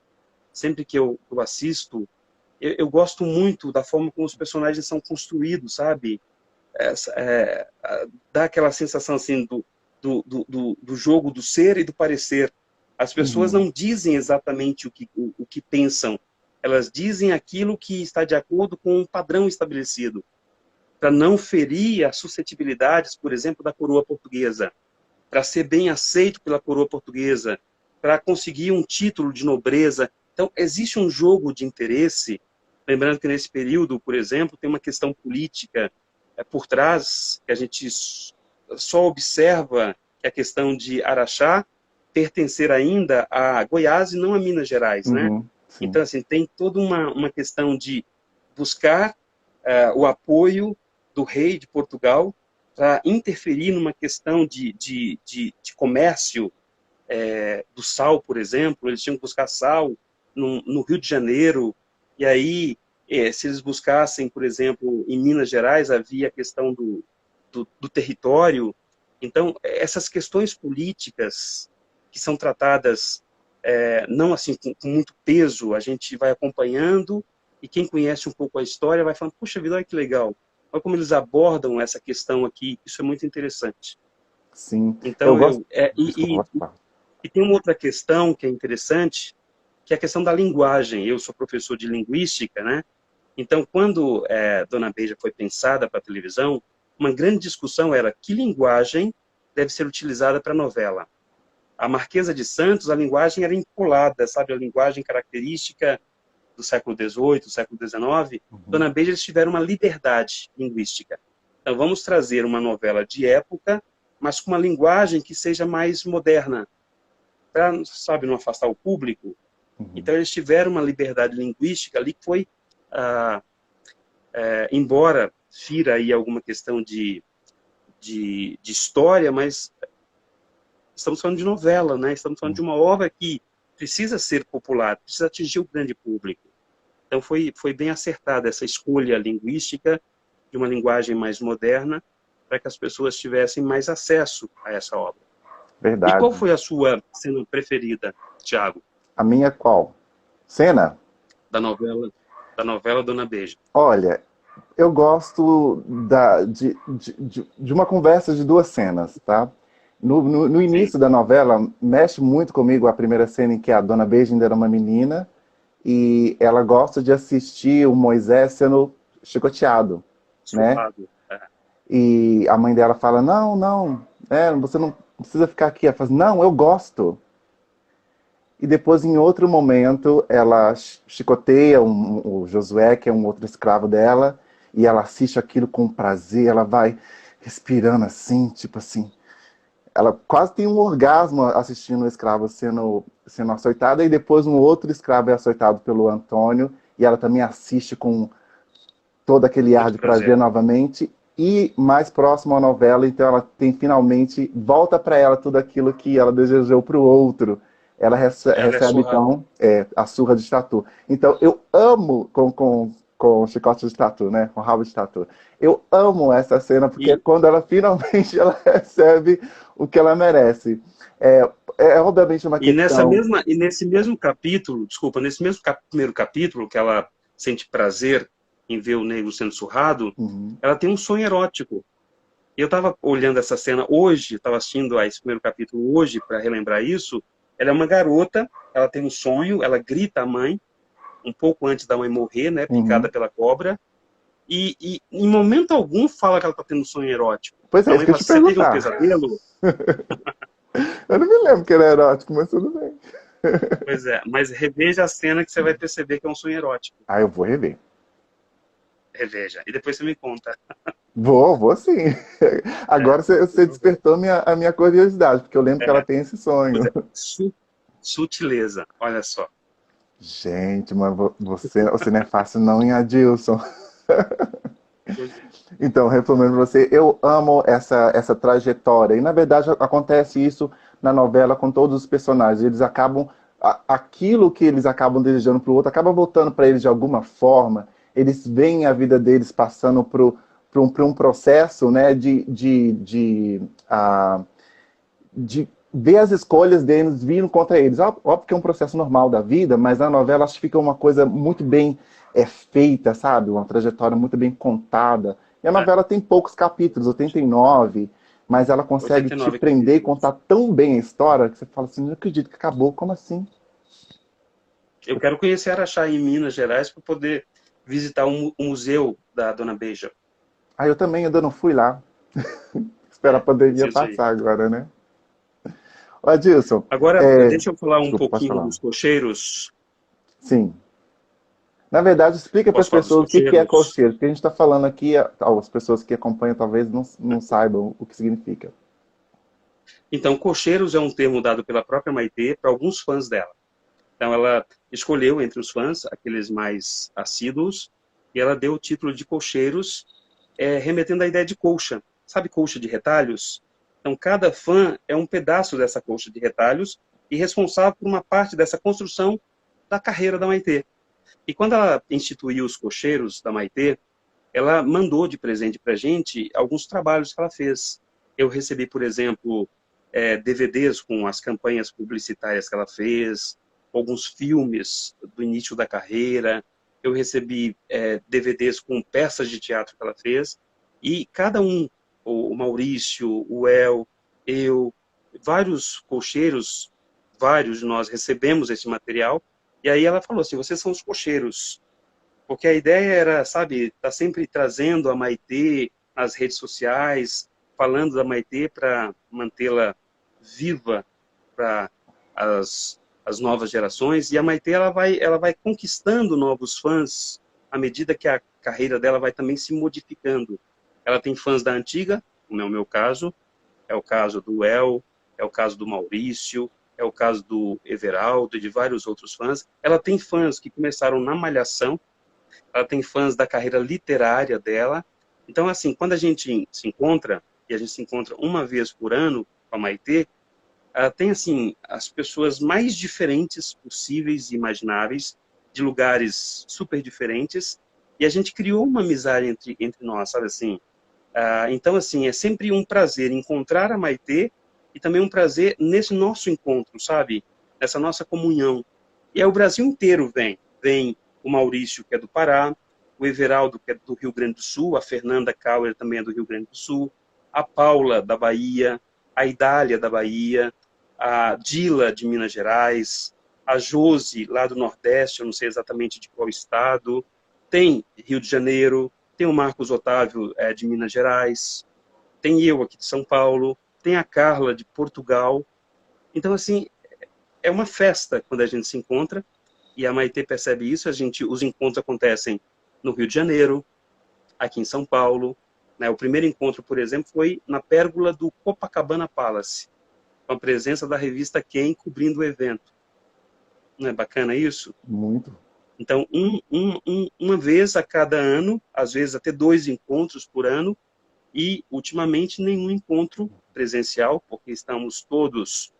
sempre que eu assisto, eu gosto muito da forma como os personagens são construídos, sabe? Dá aquela sensação assim do jogo do ser e do parecer. As pessoas Uhum. não dizem exatamente o que pensam, elas dizem aquilo que está de acordo com um padrão estabelecido, para não ferir as suscetibilidades, por exemplo, da coroa portuguesa, para ser bem aceito pela coroa portuguesa, para conseguir um título de nobreza. Então, existe um jogo de interesse, lembrando que nesse período, por exemplo, tem uma questão política por trás, que a gente só observa que a questão de Araxá pertencer ainda a Goiás e não a Minas Gerais, né? Uhum. Sim. Então, assim, tem toda uma questão de buscar o apoio do rei de Portugal para interferir numa questão de comércio do sal, por exemplo. Eles tinham que buscar sal no Rio de Janeiro, e aí, se eles buscassem, por exemplo, em Minas Gerais, havia a questão do território. Então, essas questões políticas que são tratadas não assim com muito peso, a gente vai acompanhando, e quem conhece um pouco a história vai falando, puxa vida, olha que legal, olha como eles abordam essa questão aqui, isso é muito interessante. Sim. Eu Então, gosto. Desculpa, posso falar. e tem uma outra questão que é interessante, que é a questão da linguagem. Eu sou professor de linguística, né? Então, quando Dona Beija foi pensada para a televisão, uma grande discussão era que linguagem deve ser utilizada para a novela. A Marquesa de Santos, a linguagem era empolada, sabe? A linguagem característica do século XVIII, do século XIX. Uhum. Dona Beija, eles tiveram uma liberdade linguística. Então, vamos trazer uma novela de época, mas com uma linguagem que seja mais moderna, para, sabe, não afastar o público. Uhum. Então, eles tiveram uma liberdade linguística ali que foi, embora fira aí alguma questão de história, mas estamos falando de novela, né? Estamos falando de uma obra que precisa ser popular, precisa atingir o grande público. Então, foi bem acertada essa escolha linguística de uma linguagem mais moderna para que as pessoas tivessem mais acesso a essa obra. E qual Verdade. foi a sua cena preferida, Thiago, A minha qual? Cena? da novela Dona Beija? Olha, Eu gosto de uma conversa de duas cenas, tá? No Sim, início da novela, mexe muito comigo a primeira cena em que a Dona Beija ainda era uma menina e ela gosta de assistir o Moisés sendo chicoteado, né? surrado. É, E a mãe dela fala, não, não, você não precisa ficar aqui. Ela fala, não, eu gosto. E depois, em outro momento, ela chicoteia o Josué, que é um outro escravo dela, e ela assiste aquilo com prazer, ela vai respirando assim, tipo assim. Ela quase tem um orgasmo assistindo o escravo sendo açoitado, e depois um outro escravo é açoitado pelo Antônio, e ela também assiste com todo aquele ar muito de prazer prazer. novamente. E mais próximo à novela, então ela tem finalmente, volta para ela tudo aquilo que ela desejou para o outro. Ela Ela é recebe, surrada. então, a surra de tatu. Então, eu amo com chicote de tatu, né? Com rabo de tatu. Eu amo essa cena, porque é E, quando ela finalmente ela recebe o que ela merece. É, é obviamente uma questão. e nesse mesmo capítulo, desculpa, nesse mesmo primeiro capítulo, que ela sente prazer em ver o negro sendo surrado, Uhum, ela tem um sonho erótico. E eu estava olhando essa cena hoje, estava assistindo a esse primeiro capítulo hoje para relembrar isso. Ela é uma garota, ela tem um sonho, ela grita à mãe, um pouco antes da mãe morrer, né, picada uhum. pela cobra, e em momento algum fala que ela está tendo um sonho erótico. Pois é, A isso mãe que eu fala, te você teve um perguntar. pesadelo? Eu não me lembro que era erótico, mas tudo bem. Pois é, mas reveja a cena que você vai perceber que é um sonho erótico. Ah, eu vou rever. Reveja. E depois você me conta. Vou sim. É, Agora você despertou a minha curiosidade, porque eu lembro que ela é, tem esse pois sonho. é. Sutileza, olha só. Gente, mas você não é fácil não, hein, Adilson? Pois é. Então, reformando você, eu amo essa trajetória. E, na verdade, acontece isso na novela com todos os personagens. Eles acabam, aquilo que eles acabam desejando para o outro, acaba voltando para eles de alguma forma. Eles veem a vida deles passando por um processo, né, de ver as escolhas deles vindo contra eles. Óbvio que é um processo normal da vida, mas na novela acho que fica uma coisa muito bem feita, sabe? Uma trajetória muito bem contada. E a É, novela tem poucos capítulos, 89, mas ela consegue te 89 prender e capítulos. contar tão bem a história que você fala assim, não acredito que acabou, como assim? Eu quero conhecer Araxá em Minas Gerais para poder visitar o museu da Dona Beija. Ah, eu também ainda não fui lá. Espero a É, pandemia preciso ir. passar agora, né? Ô, Adilson, Agora, deixa eu falar um desculpa, pode pouquinho falar. dos cocheiros. Sim. Na verdade, explica para as Posso falar dos pessoas o que é cocheiros? cocheiro, porque a gente está falando aqui, as pessoas que acompanham talvez não saibam o que significa. Então, cocheiros é um termo dado pela própria Maitê para alguns fãs dela. Então, ela escolheu entre os fãs aqueles mais assíduos e ela deu o título de cocheiros, remetendo à ideia de colcha. Sabe colcha de retalhos? Então, cada fã é um pedaço dessa colcha de retalhos e responsável por uma parte dessa construção da carreira da Maitê. E quando ela instituiu os cocheiros da Maitê, ela mandou de presente para a gente alguns trabalhos que ela fez. Eu recebi, por exemplo, DVDs com as campanhas publicitárias que ela fez, alguns filmes do início da carreira. Eu recebi DVDs com peças de teatro que ela fez. E cada um, o Maurício, o El, eu, vários cocheiros, vários de nós recebemos esse material. E aí ela falou assim: vocês são os cocheiros, porque a ideia era, sabe, tá sempre trazendo a Maitê nas redes sociais, falando da Maitê para mantê-la viva para as novas gerações. E a Maitê ela vai conquistando novos fãs à medida que a carreira dela vai também se modificando. Ela tem fãs da antiga, como é o meu caso, é o caso do El, é o caso do Maurício, é o caso do Everaldo e de vários outros fãs. Ela tem fãs que começaram na Malhação, ela tem fãs da carreira literária dela. Então, assim, quando a gente se encontra, e a gente se encontra uma vez por ano com a Maitê, tem, assim, as pessoas mais diferentes possíveis e imagináveis, de lugares super diferentes, e a gente criou uma amizade entre nós, sabe assim? Então, assim, é sempre um prazer encontrar a Maitê e também um prazer nesse nosso encontro, sabe? Nessa nossa comunhão. E aí o Brasil inteiro vem. Vem o Maurício, que é do Pará, o Everaldo, que é do Rio Grande do Sul, a Fernanda Kauer também é do Rio Grande do Sul, a Paula, da Bahia, a Idália, da Bahia, a Dila, de Minas Gerais, a Josi, lá do Nordeste, eu não sei exatamente de qual estado, tem Rio de Janeiro, tem o Marcos Otávio, de Minas Gerais, tem eu aqui de São Paulo, tem a Carla, de Portugal. Então, assim, é uma festa quando a gente se encontra, e a Maitê percebe isso. Os encontros acontecem no Rio de Janeiro, aqui em São Paulo, né? O primeiro encontro, por exemplo, foi na pérgola do Copacabana Palace, com a presença da revista Quem cobrindo o evento. Não é bacana isso? Muito. Então, uma vez a cada ano, às vezes até 2 encontros por ano, e, ultimamente, nenhum encontro presencial, porque estamos todos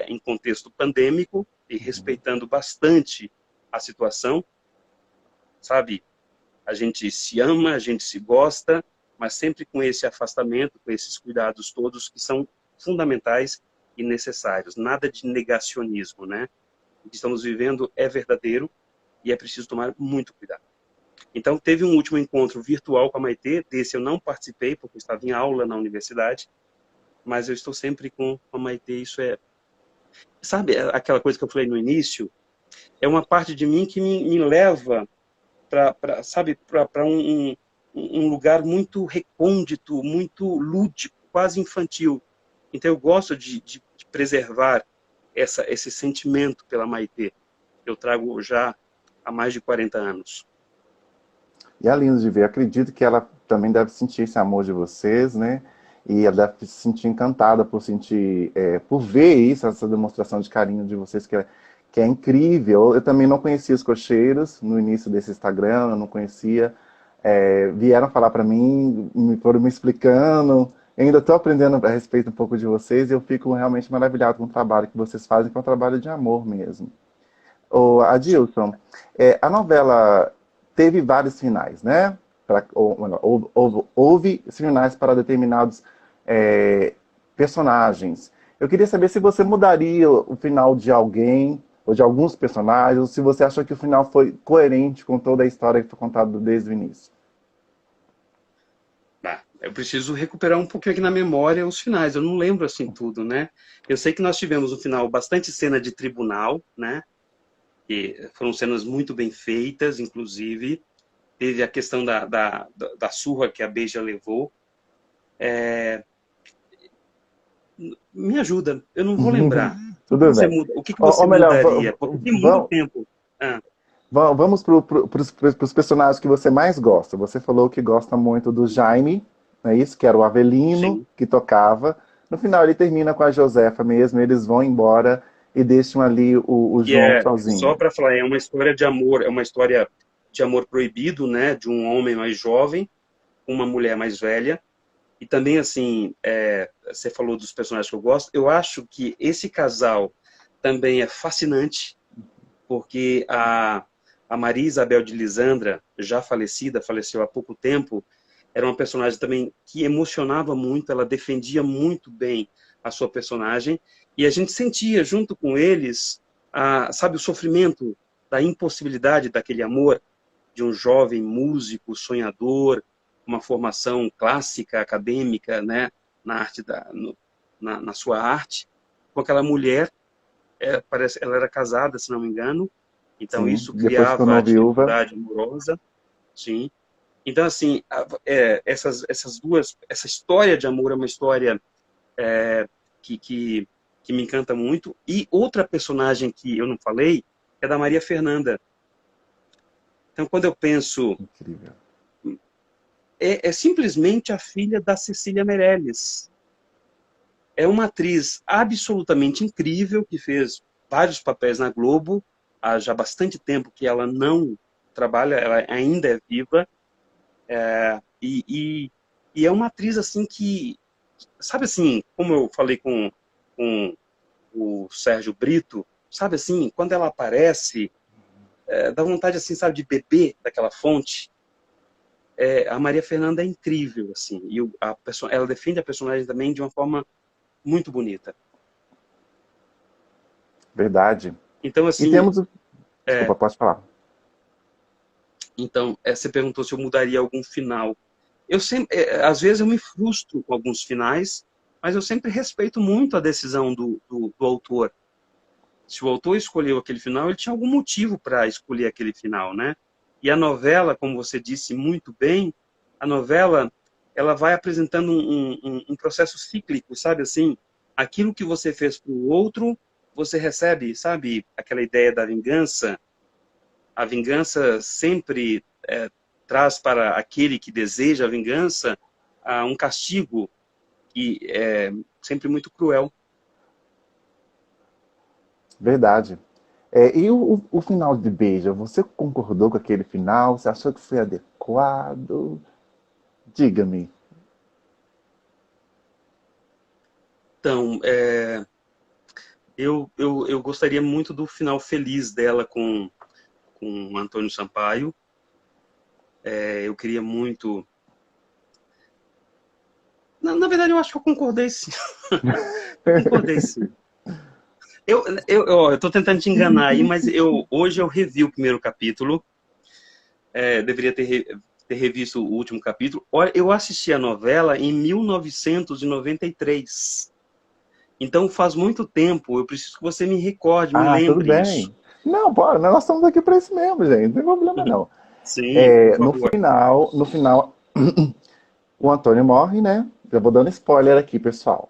em contexto pandêmico e respeitando bastante a situação, sabe? A gente se ama, a gente se gosta, mas sempre com esse afastamento, com esses cuidados todos que são fundamentais e necessários. Nada de negacionismo, né? O que estamos vivendo é verdadeiro e é preciso tomar muito cuidado. Então, teve um último encontro virtual com a Maitê, desse eu não participei, porque eu estava em aula na universidade, mas eu estou sempre com a Maitê. Isso é, sabe, aquela coisa que eu falei no início, é uma parte de mim que me leva para um lugar muito recôndito, muito lúdico, quase infantil. Então, eu gosto de preservar esse sentimento pela Maitê, que eu trago já há mais de 40 anos. E é lindo de ver. Acredito que ela também deve sentir esse amor de vocês, né? E ela deve se sentir encantada por sentir, por ver isso, essa demonstração de carinho de vocês, que é incrível. Eu também não conhecia os cocheiros no início desse Instagram, eu não conhecia. Vieram falar para mim, foram me explicando. Eu ainda estou aprendendo a respeito um pouco de vocês e eu fico realmente maravilhado com o trabalho que vocês fazem, que é um trabalho de amor mesmo. Ô, Adilson, a novela teve vários finais, né? Houve finais para determinados personagens. Eu queria saber se você mudaria o final de alguém, ou de alguns personagens, ou se você achou que o final foi coerente com toda a história que foi contada desde o início. Eu preciso recuperar um pouquinho aqui na memória os finais. Eu não lembro assim tudo, né? Eu sei que nós tivemos um final bastante cena de tribunal, né? E foram cenas muito bem feitas, inclusive. Teve a questão da surra que a Beija levou. Me ajuda, eu não vou lembrar. Tudo bem. O que Ou você melhor, mudaria? Porque tem muito tempo. Ah, vamos para os personagens que você mais gosta. Você falou que gosta muito do Jaime, não é isso? Que era o Avelino sim. que tocava. No final ele termina com a Josefa mesmo, eles vão embora e deixam ali o Que João só sozinho. para falar, é uma história de amor, é uma história de amor proibido, né? De um homem mais jovem, com uma mulher mais velha. E também, assim, você falou dos personagens que eu gosto. Eu acho que esse casal também é fascinante, porque a Maria Isabel de Lisandra, já falecida, faleceu há pouco tempo, era uma personagem também que emocionava muito, ela defendia muito bem a sua personagem, e a gente sentia, junto com eles, sabe, o sofrimento da impossibilidade daquele amor de um jovem músico, sonhador, uma formação clássica, acadêmica, né, na arte na sua arte, com aquela mulher, ela era casada, se não me engano, então Sim, isso depois se criava a tornou viúva. dificuldade amorosa, sim. Então, assim, essas duas, essa história de amor é uma história que, que, que me encanta muito. E outra personagem que eu não falei é da Maria Fernanda. Então, quando eu penso, Incrível. é simplesmente a filha da Cecília Meirelles. É uma atriz absolutamente incrível, que fez vários papéis na Globo, há já bastante tempo que ela não trabalha, ela ainda é viva, e é uma atriz assim que, sabe assim, como eu falei com o Sérgio Brito, sabe assim, quando ela aparece, dá vontade assim, sabe, de beber daquela fonte. A Maria Fernanda é incrível, assim, e ela defende a personagem também de uma forma muito bonita. Verdade. Então, E assim, temos. Desculpa, pode falar. Então, você perguntou se eu mudaria algum final. Eu sempre, às vezes eu me frustro com alguns finais, mas eu sempre respeito muito a decisão do autor. Se o autor escolheu aquele final, ele tinha algum motivo para escolher aquele final, né? E a novela, como você disse muito bem, a novela, ela vai apresentando um processo cíclico, sabe assim? Aquilo que você fez para o outro, você recebe, sabe? Aquela ideia da vingança. A vingança sempre traz para aquele que deseja a vingança um castigo que é sempre muito cruel. Verdade. E o final de Beija, você concordou com aquele final? Você achou que foi adequado? Diga-me. Então, eu gostaria muito do final feliz dela com o Antônio Sampaio. Eu queria muito... Na verdade, eu acho que eu concordei sim. Eu concordei sim. Eu tô tentando te enganar aí, mas hoje eu revi o primeiro capítulo. Deveria ter revisto o último capítulo. Olha, eu assisti a novela em 1993. Então faz muito tempo. Eu preciso que você me recorde, me Ah, tudo lembre isso. bem. Não, pô, nós estamos aqui para isso mesmo, gente. Não tem problema, não. Sim, por No favor. final, o Antônio morre, né? Eu vou dando spoiler aqui, pessoal.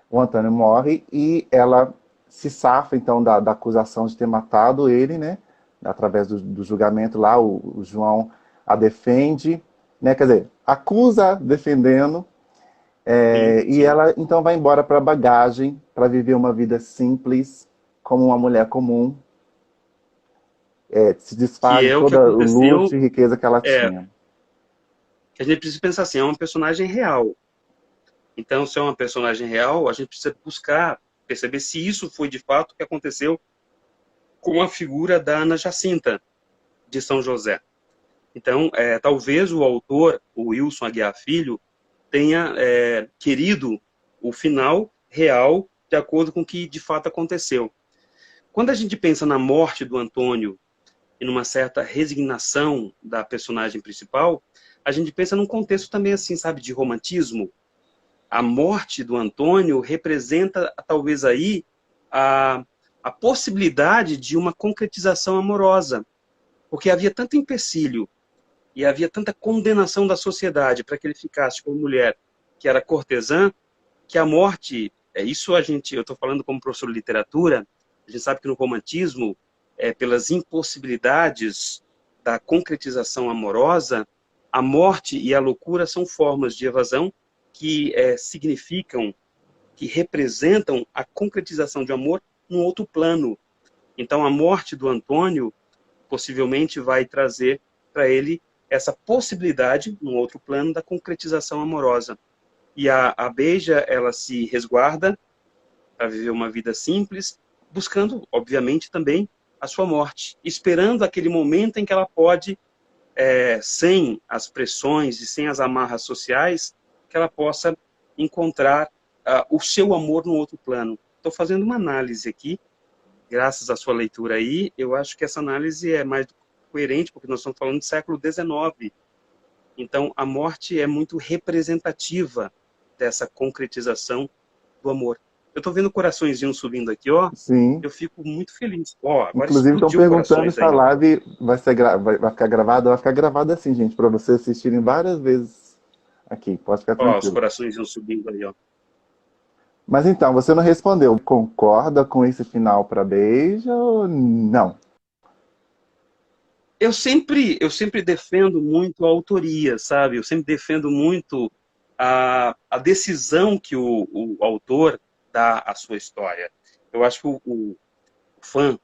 O Antônio morre e ela se safa, então, da acusação de ter matado ele, né? Através do julgamento lá, o João a defende, né? Quer dizer, acusa defendendo, Sim, e sim. ela, então, vai embora para a bagagem, para viver uma vida simples, como uma mulher comum, se Que desfaz de é o que todo o luxo aconteceu. e riqueza que ela É, tinha. que a gente precisa pensar assim, é uma personagem real. Então, se é uma personagem real, a gente precisa buscar perceber se isso foi de fato o que aconteceu com a figura da Ana Jacinta de São José. Então, talvez o autor, o Wilson Aguiar Filho, tenha querido o final real de acordo com o que de fato aconteceu. Quando a gente pensa na morte do Antônio e numa certa resignação da personagem principal, a gente pensa num contexto também assim, sabe, de romantismo. A morte do Antônio representa talvez aí a, a possibilidade de uma concretização amorosa, porque havia tanto empecilho e havia tanta condenação da sociedade para que ele ficasse com uma mulher que era cortesã, que a morte, eu estou falando como professor de literatura, a gente sabe que no romantismo, pelas impossibilidades da concretização amorosa, a morte e a loucura são formas de evasão que significam, que representam a concretização de amor num outro plano. Então, a morte do Antônio possivelmente vai trazer para ele essa possibilidade, num outro plano, da concretização amorosa. E a Beija, ela se resguarda para viver uma vida simples, buscando, obviamente, também a sua morte, esperando aquele momento em que ela pode, sem as pressões e sem as amarras sociais, que ela possa encontrar o seu amor no outro plano. Estou fazendo uma análise aqui, graças à sua leitura aí, eu acho que essa análise é mais coerente, porque nós estamos falando do século XIX. Então, a morte é muito representativa dessa concretização do amor. Eu estou vendo coraçõezinhos subindo aqui, ó. Sim. Eu fico muito feliz. Ó, agora Inclusive, estão explodiu perguntando corações se a aí, ó. live vai ficar gravada. Vai ficar gravada assim, gente, para vocês assistirem várias vezes aqui. Pode ficar Ó, os tranquilo. coraçõezinhos subindo aí, ó. Mas então, você não respondeu. Concorda com esse final para beijo ou não? Eu sempre defendo muito a autoria, sabe? Eu sempre defendo muito a decisão que o autor dá à sua história. Eu acho que o fã,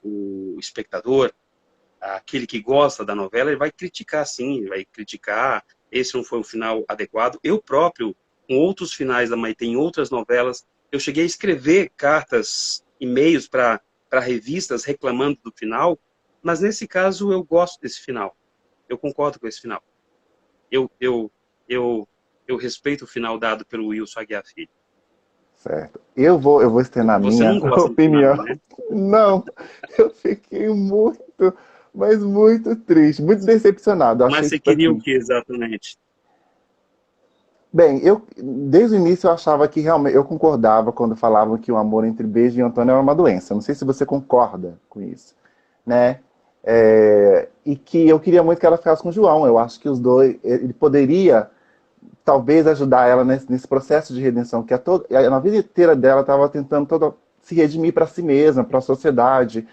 o espectador, aquele que gosta da novela, ele vai criticar, sim, ele vai criticar, esse não foi um final adequado. Eu próprio, com outros finais da Maitê, em outras novelas, eu cheguei a escrever cartas, e-mails para revistas reclamando do final, mas nesse caso eu gosto desse final, eu concordo com esse final. Eu, eu, eu, eu respeito o final dado pelo Wilson Aguiar Filho. Certo. Eu vou externar a Você minha não gosta do final, opinião. né? Não, eu fiquei muito, Mas muito triste, muito decepcionado. Eu Mas achei, você tipo queria o assim. que exatamente? Bem, desde o início eu achava que realmente eu concordava quando falavam que o amor entre Beijo e Antônio era uma doença. Não sei se você concorda com isso, né? E que eu queria muito que ela ficasse com o João. Eu acho que os dois, ele poderia talvez ajudar ela nesse processo de redenção que na vida inteira dela estava tentando se redimir para si mesma, para a sociedade.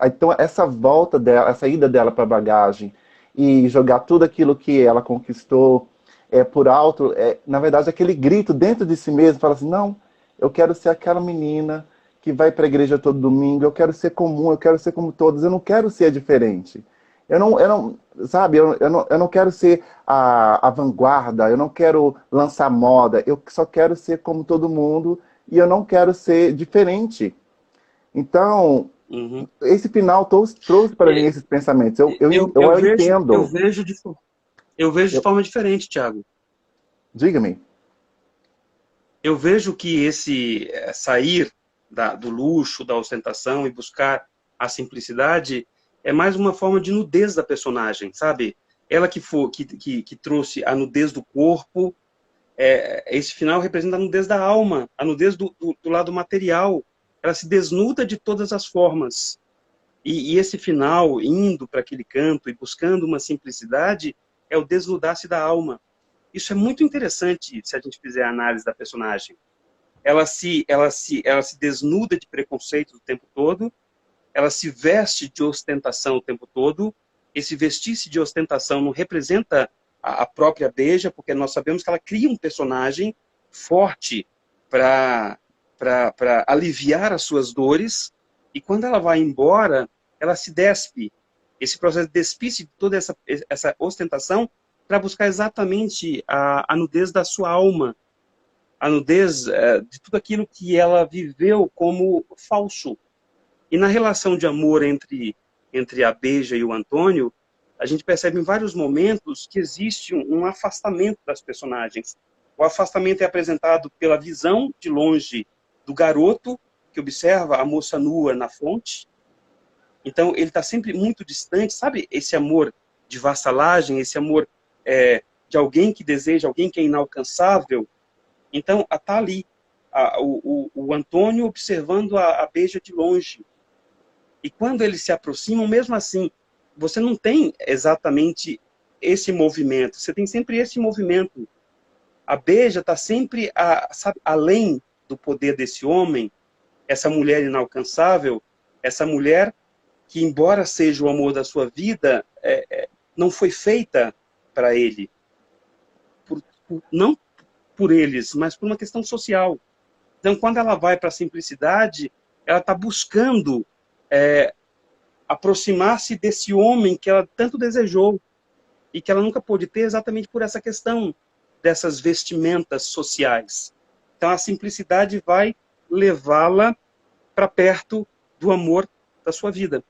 Então essa volta dela, essa ida dela para a bagagem e jogar tudo aquilo que ela conquistou por alto, na verdade aquele grito dentro de si mesmo, fala assim, não, eu quero ser aquela menina que vai para a igreja todo domingo, eu quero ser comum, eu quero ser como todos, eu não quero ser diferente. Sabe, eu não quero ser a vanguarda, eu não quero lançar moda, eu só quero ser como todo mundo e eu não quero ser diferente. Então, Uhum. esse final trouxe para mim esses pensamentos. Eu entendo. Eu vejo de Eu- forma diferente, Thiago. Diga-me. Eu vejo que esse sair do luxo, da ostentação e buscar a simplicidade é mais uma forma de nudez da personagem, sabe? Ela que trouxe a nudez do corpo, esse final representa a nudez da alma, a nudez do lado material. Ela se desnuda de todas as formas. E esse final, indo para aquele canto e buscando uma simplicidade, é o desnudar-se da alma. Isso é muito interessante se a gente fizer a análise da personagem. Ela se desnuda de preconceito o tempo todo, ela se veste de ostentação o tempo todo. Esse vestir-se de ostentação não representa a própria Beija, porque nós sabemos que ela cria um personagem forte para aliviar as suas dores, e quando ela vai embora, ela se despe. Esse processo de despir-se de toda essa ostentação para buscar exatamente a nudez da sua alma, a nudez de tudo aquilo que ela viveu como falso. E na relação de amor entre a Beija e o Antônio, a gente percebe em vários momentos que existe um afastamento das personagens. O afastamento é apresentado pela visão de longe do garoto, que observa a moça nua na fonte. Então, ele está sempre muito distante, sabe? Esse amor de vassalagem, esse amor de alguém que deseja, alguém que é inalcançável. Então, está ali o Antônio observando a Beija de longe. E quando eles se aproximam, mesmo assim, você não tem exatamente esse movimento. Você tem sempre esse movimento. A Beija está sempre sabe, além do poder desse homem, essa mulher inalcançável, essa mulher que, embora seja o amor da sua vida, não foi feita para ele. Não por eles, mas por uma questão social. Então, quando ela vai para a simplicidade, ela está buscando aproximar-se desse homem que ela tanto desejou e que ela nunca pôde ter exatamente por essa questão dessas vestimentas sociais. Então, a simplicidade vai levá-la para perto do amor da sua vida.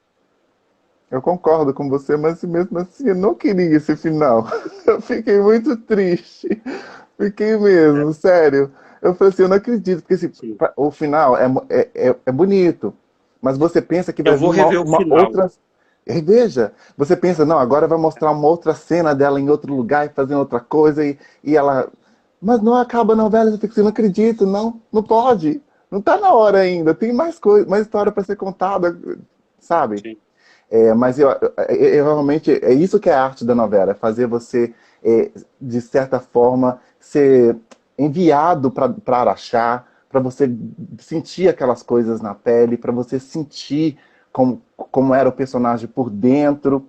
Eu concordo com você, mas mesmo assim eu não queria esse final. Eu fiquei muito triste. Fiquei É, mesmo, sério. Eu falei assim, eu não acredito, porque sim. o final é bonito, mas você pensa que Eu vai vir vou rever o uma final. outra. E veja, você pensa, não, agora vai mostrar uma outra cena dela em outro lugar e fazendo outra coisa, e ela. Mas não acaba a novela, você fica assim, não acredito, não, não pode. Não tá na hora ainda, tem mais coisa, mais história para ser contada, sabe? Sim. Mas eu realmente, é isso que é a arte da novela, é fazer você, de certa forma, ser enviado para Araxá, para você sentir aquelas coisas na pele, para você sentir como era o personagem por dentro,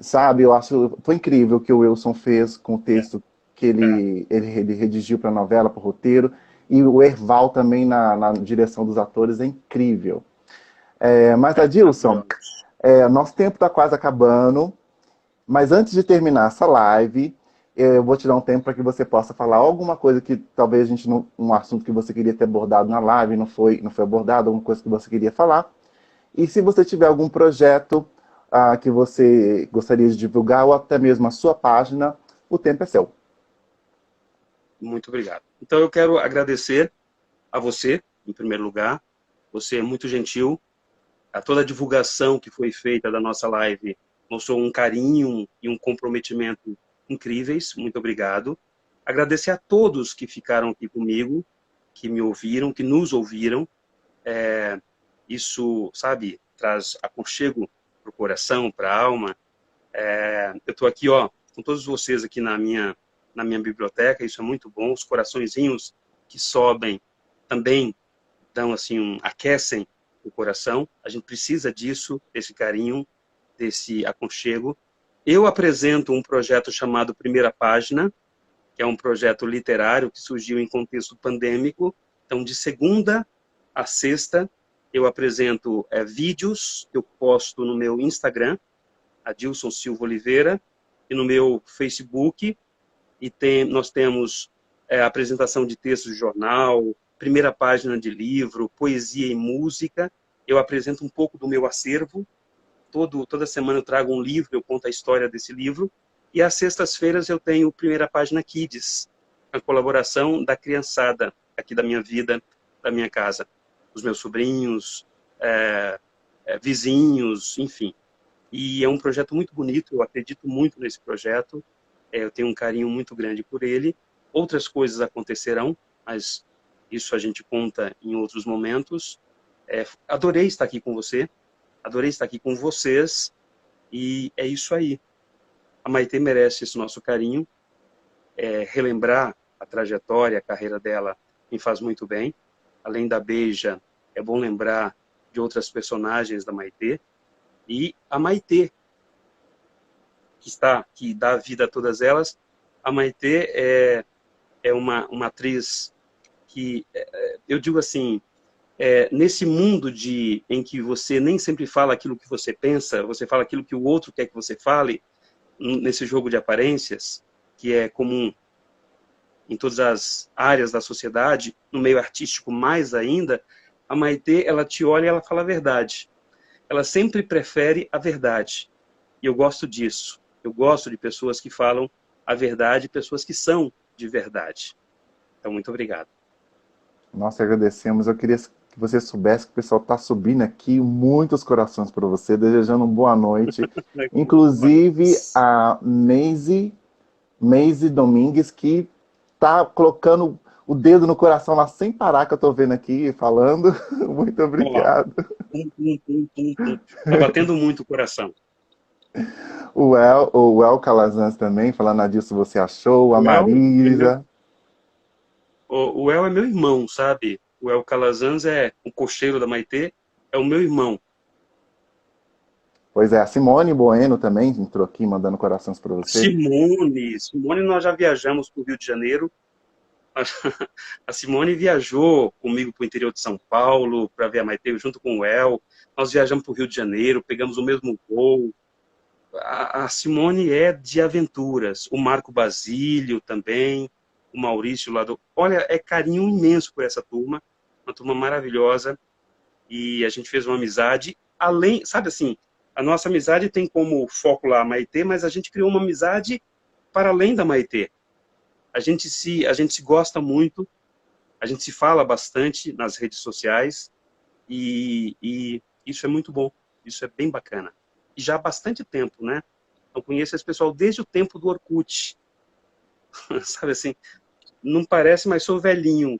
sabe? Eu acho, foi incrível o que o Wilson fez com o É, texto que é. ele redigiu para a novela, para o roteiro, e o Erval também na direção dos atores é incrível. Mas, Adilson, Maravilhoso. nosso tempo está quase acabando, mas antes de terminar essa live, eu vou te dar um tempo para que você possa falar alguma coisa que talvez a gente não, um assunto que você queria ter abordado na live, não foi abordado, alguma coisa que você queria falar. E se você tiver algum projeto que você gostaria de divulgar, ou até mesmo a sua página, o tempo é seu. Muito obrigado. Então, eu quero agradecer a você, em primeiro lugar. Você é muito gentil. A toda a divulgação que foi feita da nossa live mostrou um carinho e um comprometimento incríveis. Muito obrigado. Agradecer a todos que ficaram aqui comigo, que me ouviram, que nos ouviram. Isso, sabe, traz aconchego para o coração, para a alma. Eu estou aqui, ó, com todos vocês aqui na minha biblioteca, isso é muito bom. Os coraçõezinhos que sobem também dão, assim, aquecem o coração. A gente precisa disso, desse carinho, desse aconchego. Eu apresento um projeto chamado Primeira Página, que é um projeto literário que surgiu em contexto pandêmico. Então, de segunda a sexta, eu apresento vídeos que eu posto no meu Instagram, Adilson Silva Oliveira, e no meu Facebook. E nós temos apresentação de textos de jornal, primeira página de livro, poesia e música. Eu apresento um pouco do meu acervo. Toda semana eu trago um livro, eu conto a história desse livro. E às sextas-feiras eu tenho Primeira Página Kids, a colaboração da criançada aqui da minha vida, da minha casa. Os meus sobrinhos, vizinhos, enfim. E é um projeto muito bonito, eu acredito muito nesse projeto. Eu tenho um carinho muito grande por ele. Outras coisas acontecerão, mas isso a gente conta em outros momentos. Adorei estar aqui com você, adorei estar aqui com vocês, e é isso aí. A Maitê merece esse nosso carinho. Relembrar a trajetória, a carreira dela me faz muito bem. Além da Beija, é bom lembrar de outras personagens da Maitê. E a Maitê, que dá vida a todas elas. A Maitê é uma atriz que, eu digo assim, nesse mundo em que você nem sempre fala aquilo que você pensa, você fala aquilo que o outro quer que você fale, nesse jogo de aparências, que é comum em todas as áreas da sociedade, no meio artístico mais ainda, a Maitê, ela te olha e ela fala a verdade. Ela sempre prefere a verdade. E eu gosto disso. Eu gosto de pessoas que falam a verdade, pessoas que são de verdade. Então, muito obrigado. Nós agradecemos. Eu queria que você soubesse que o pessoal está subindo aqui muitos corações para você, desejando uma boa noite. Inclusive a Maisy Domingues, que está colocando o dedo no coração lá sem parar, que eu estou vendo aqui falando. Muito obrigado. Está batendo muito o coração. O El Calazans também, falando disso, você achou. A Marisa. O El é meu irmão, sabe? O El Calazans é o cocheiro da Maitê, é o meu irmão. Pois é, a Simone Bueno também entrou aqui mandando corações para você. Simone, nós já viajamos para o Rio de Janeiro. A Simone viajou comigo para o interior de São Paulo para ver a Maitê junto com o El. Nós viajamos para o Rio de Janeiro, pegamos o mesmo voo. A Simone é de aventuras. O Marco Basílio também, o Maurício lá do... Olha, é carinho imenso por essa turma, uma turma maravilhosa, e a gente fez uma amizade, além, sabe assim, a nossa amizade tem como foco lá a Maitê, mas a gente criou uma amizade para além da Maitê. A gente se gosta muito, a gente se fala bastante nas redes sociais, e isso é muito bom, isso é bem bacana. E já há bastante tempo, né? Eu conheço esse pessoal desde o tempo do Orkut. Sabe assim, não parece, mas sou velhinho.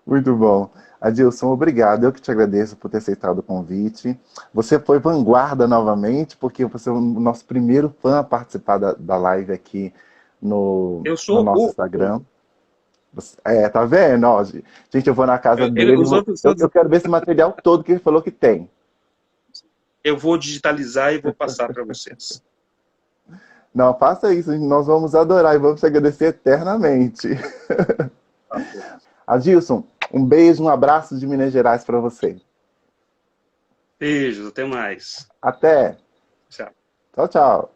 Muito bom. Adilson, obrigado. Eu que te agradeço por ter aceitado o convite. Você foi vanguarda novamente, porque você é o nosso primeiro fã a participar da live aqui no nosso Instagram. Tá vendo? Ó, gente, eu vou na casa dele. Eu quero ver esse material todo que ele falou que tem. Eu vou digitalizar e vou passar para vocês. Não, faça isso. Nós vamos adorar e vamos te agradecer eternamente. Adilson, um beijo, um abraço de Minas Gerais para você. Beijos, até mais. Até. Tchau. Tchau, tchau.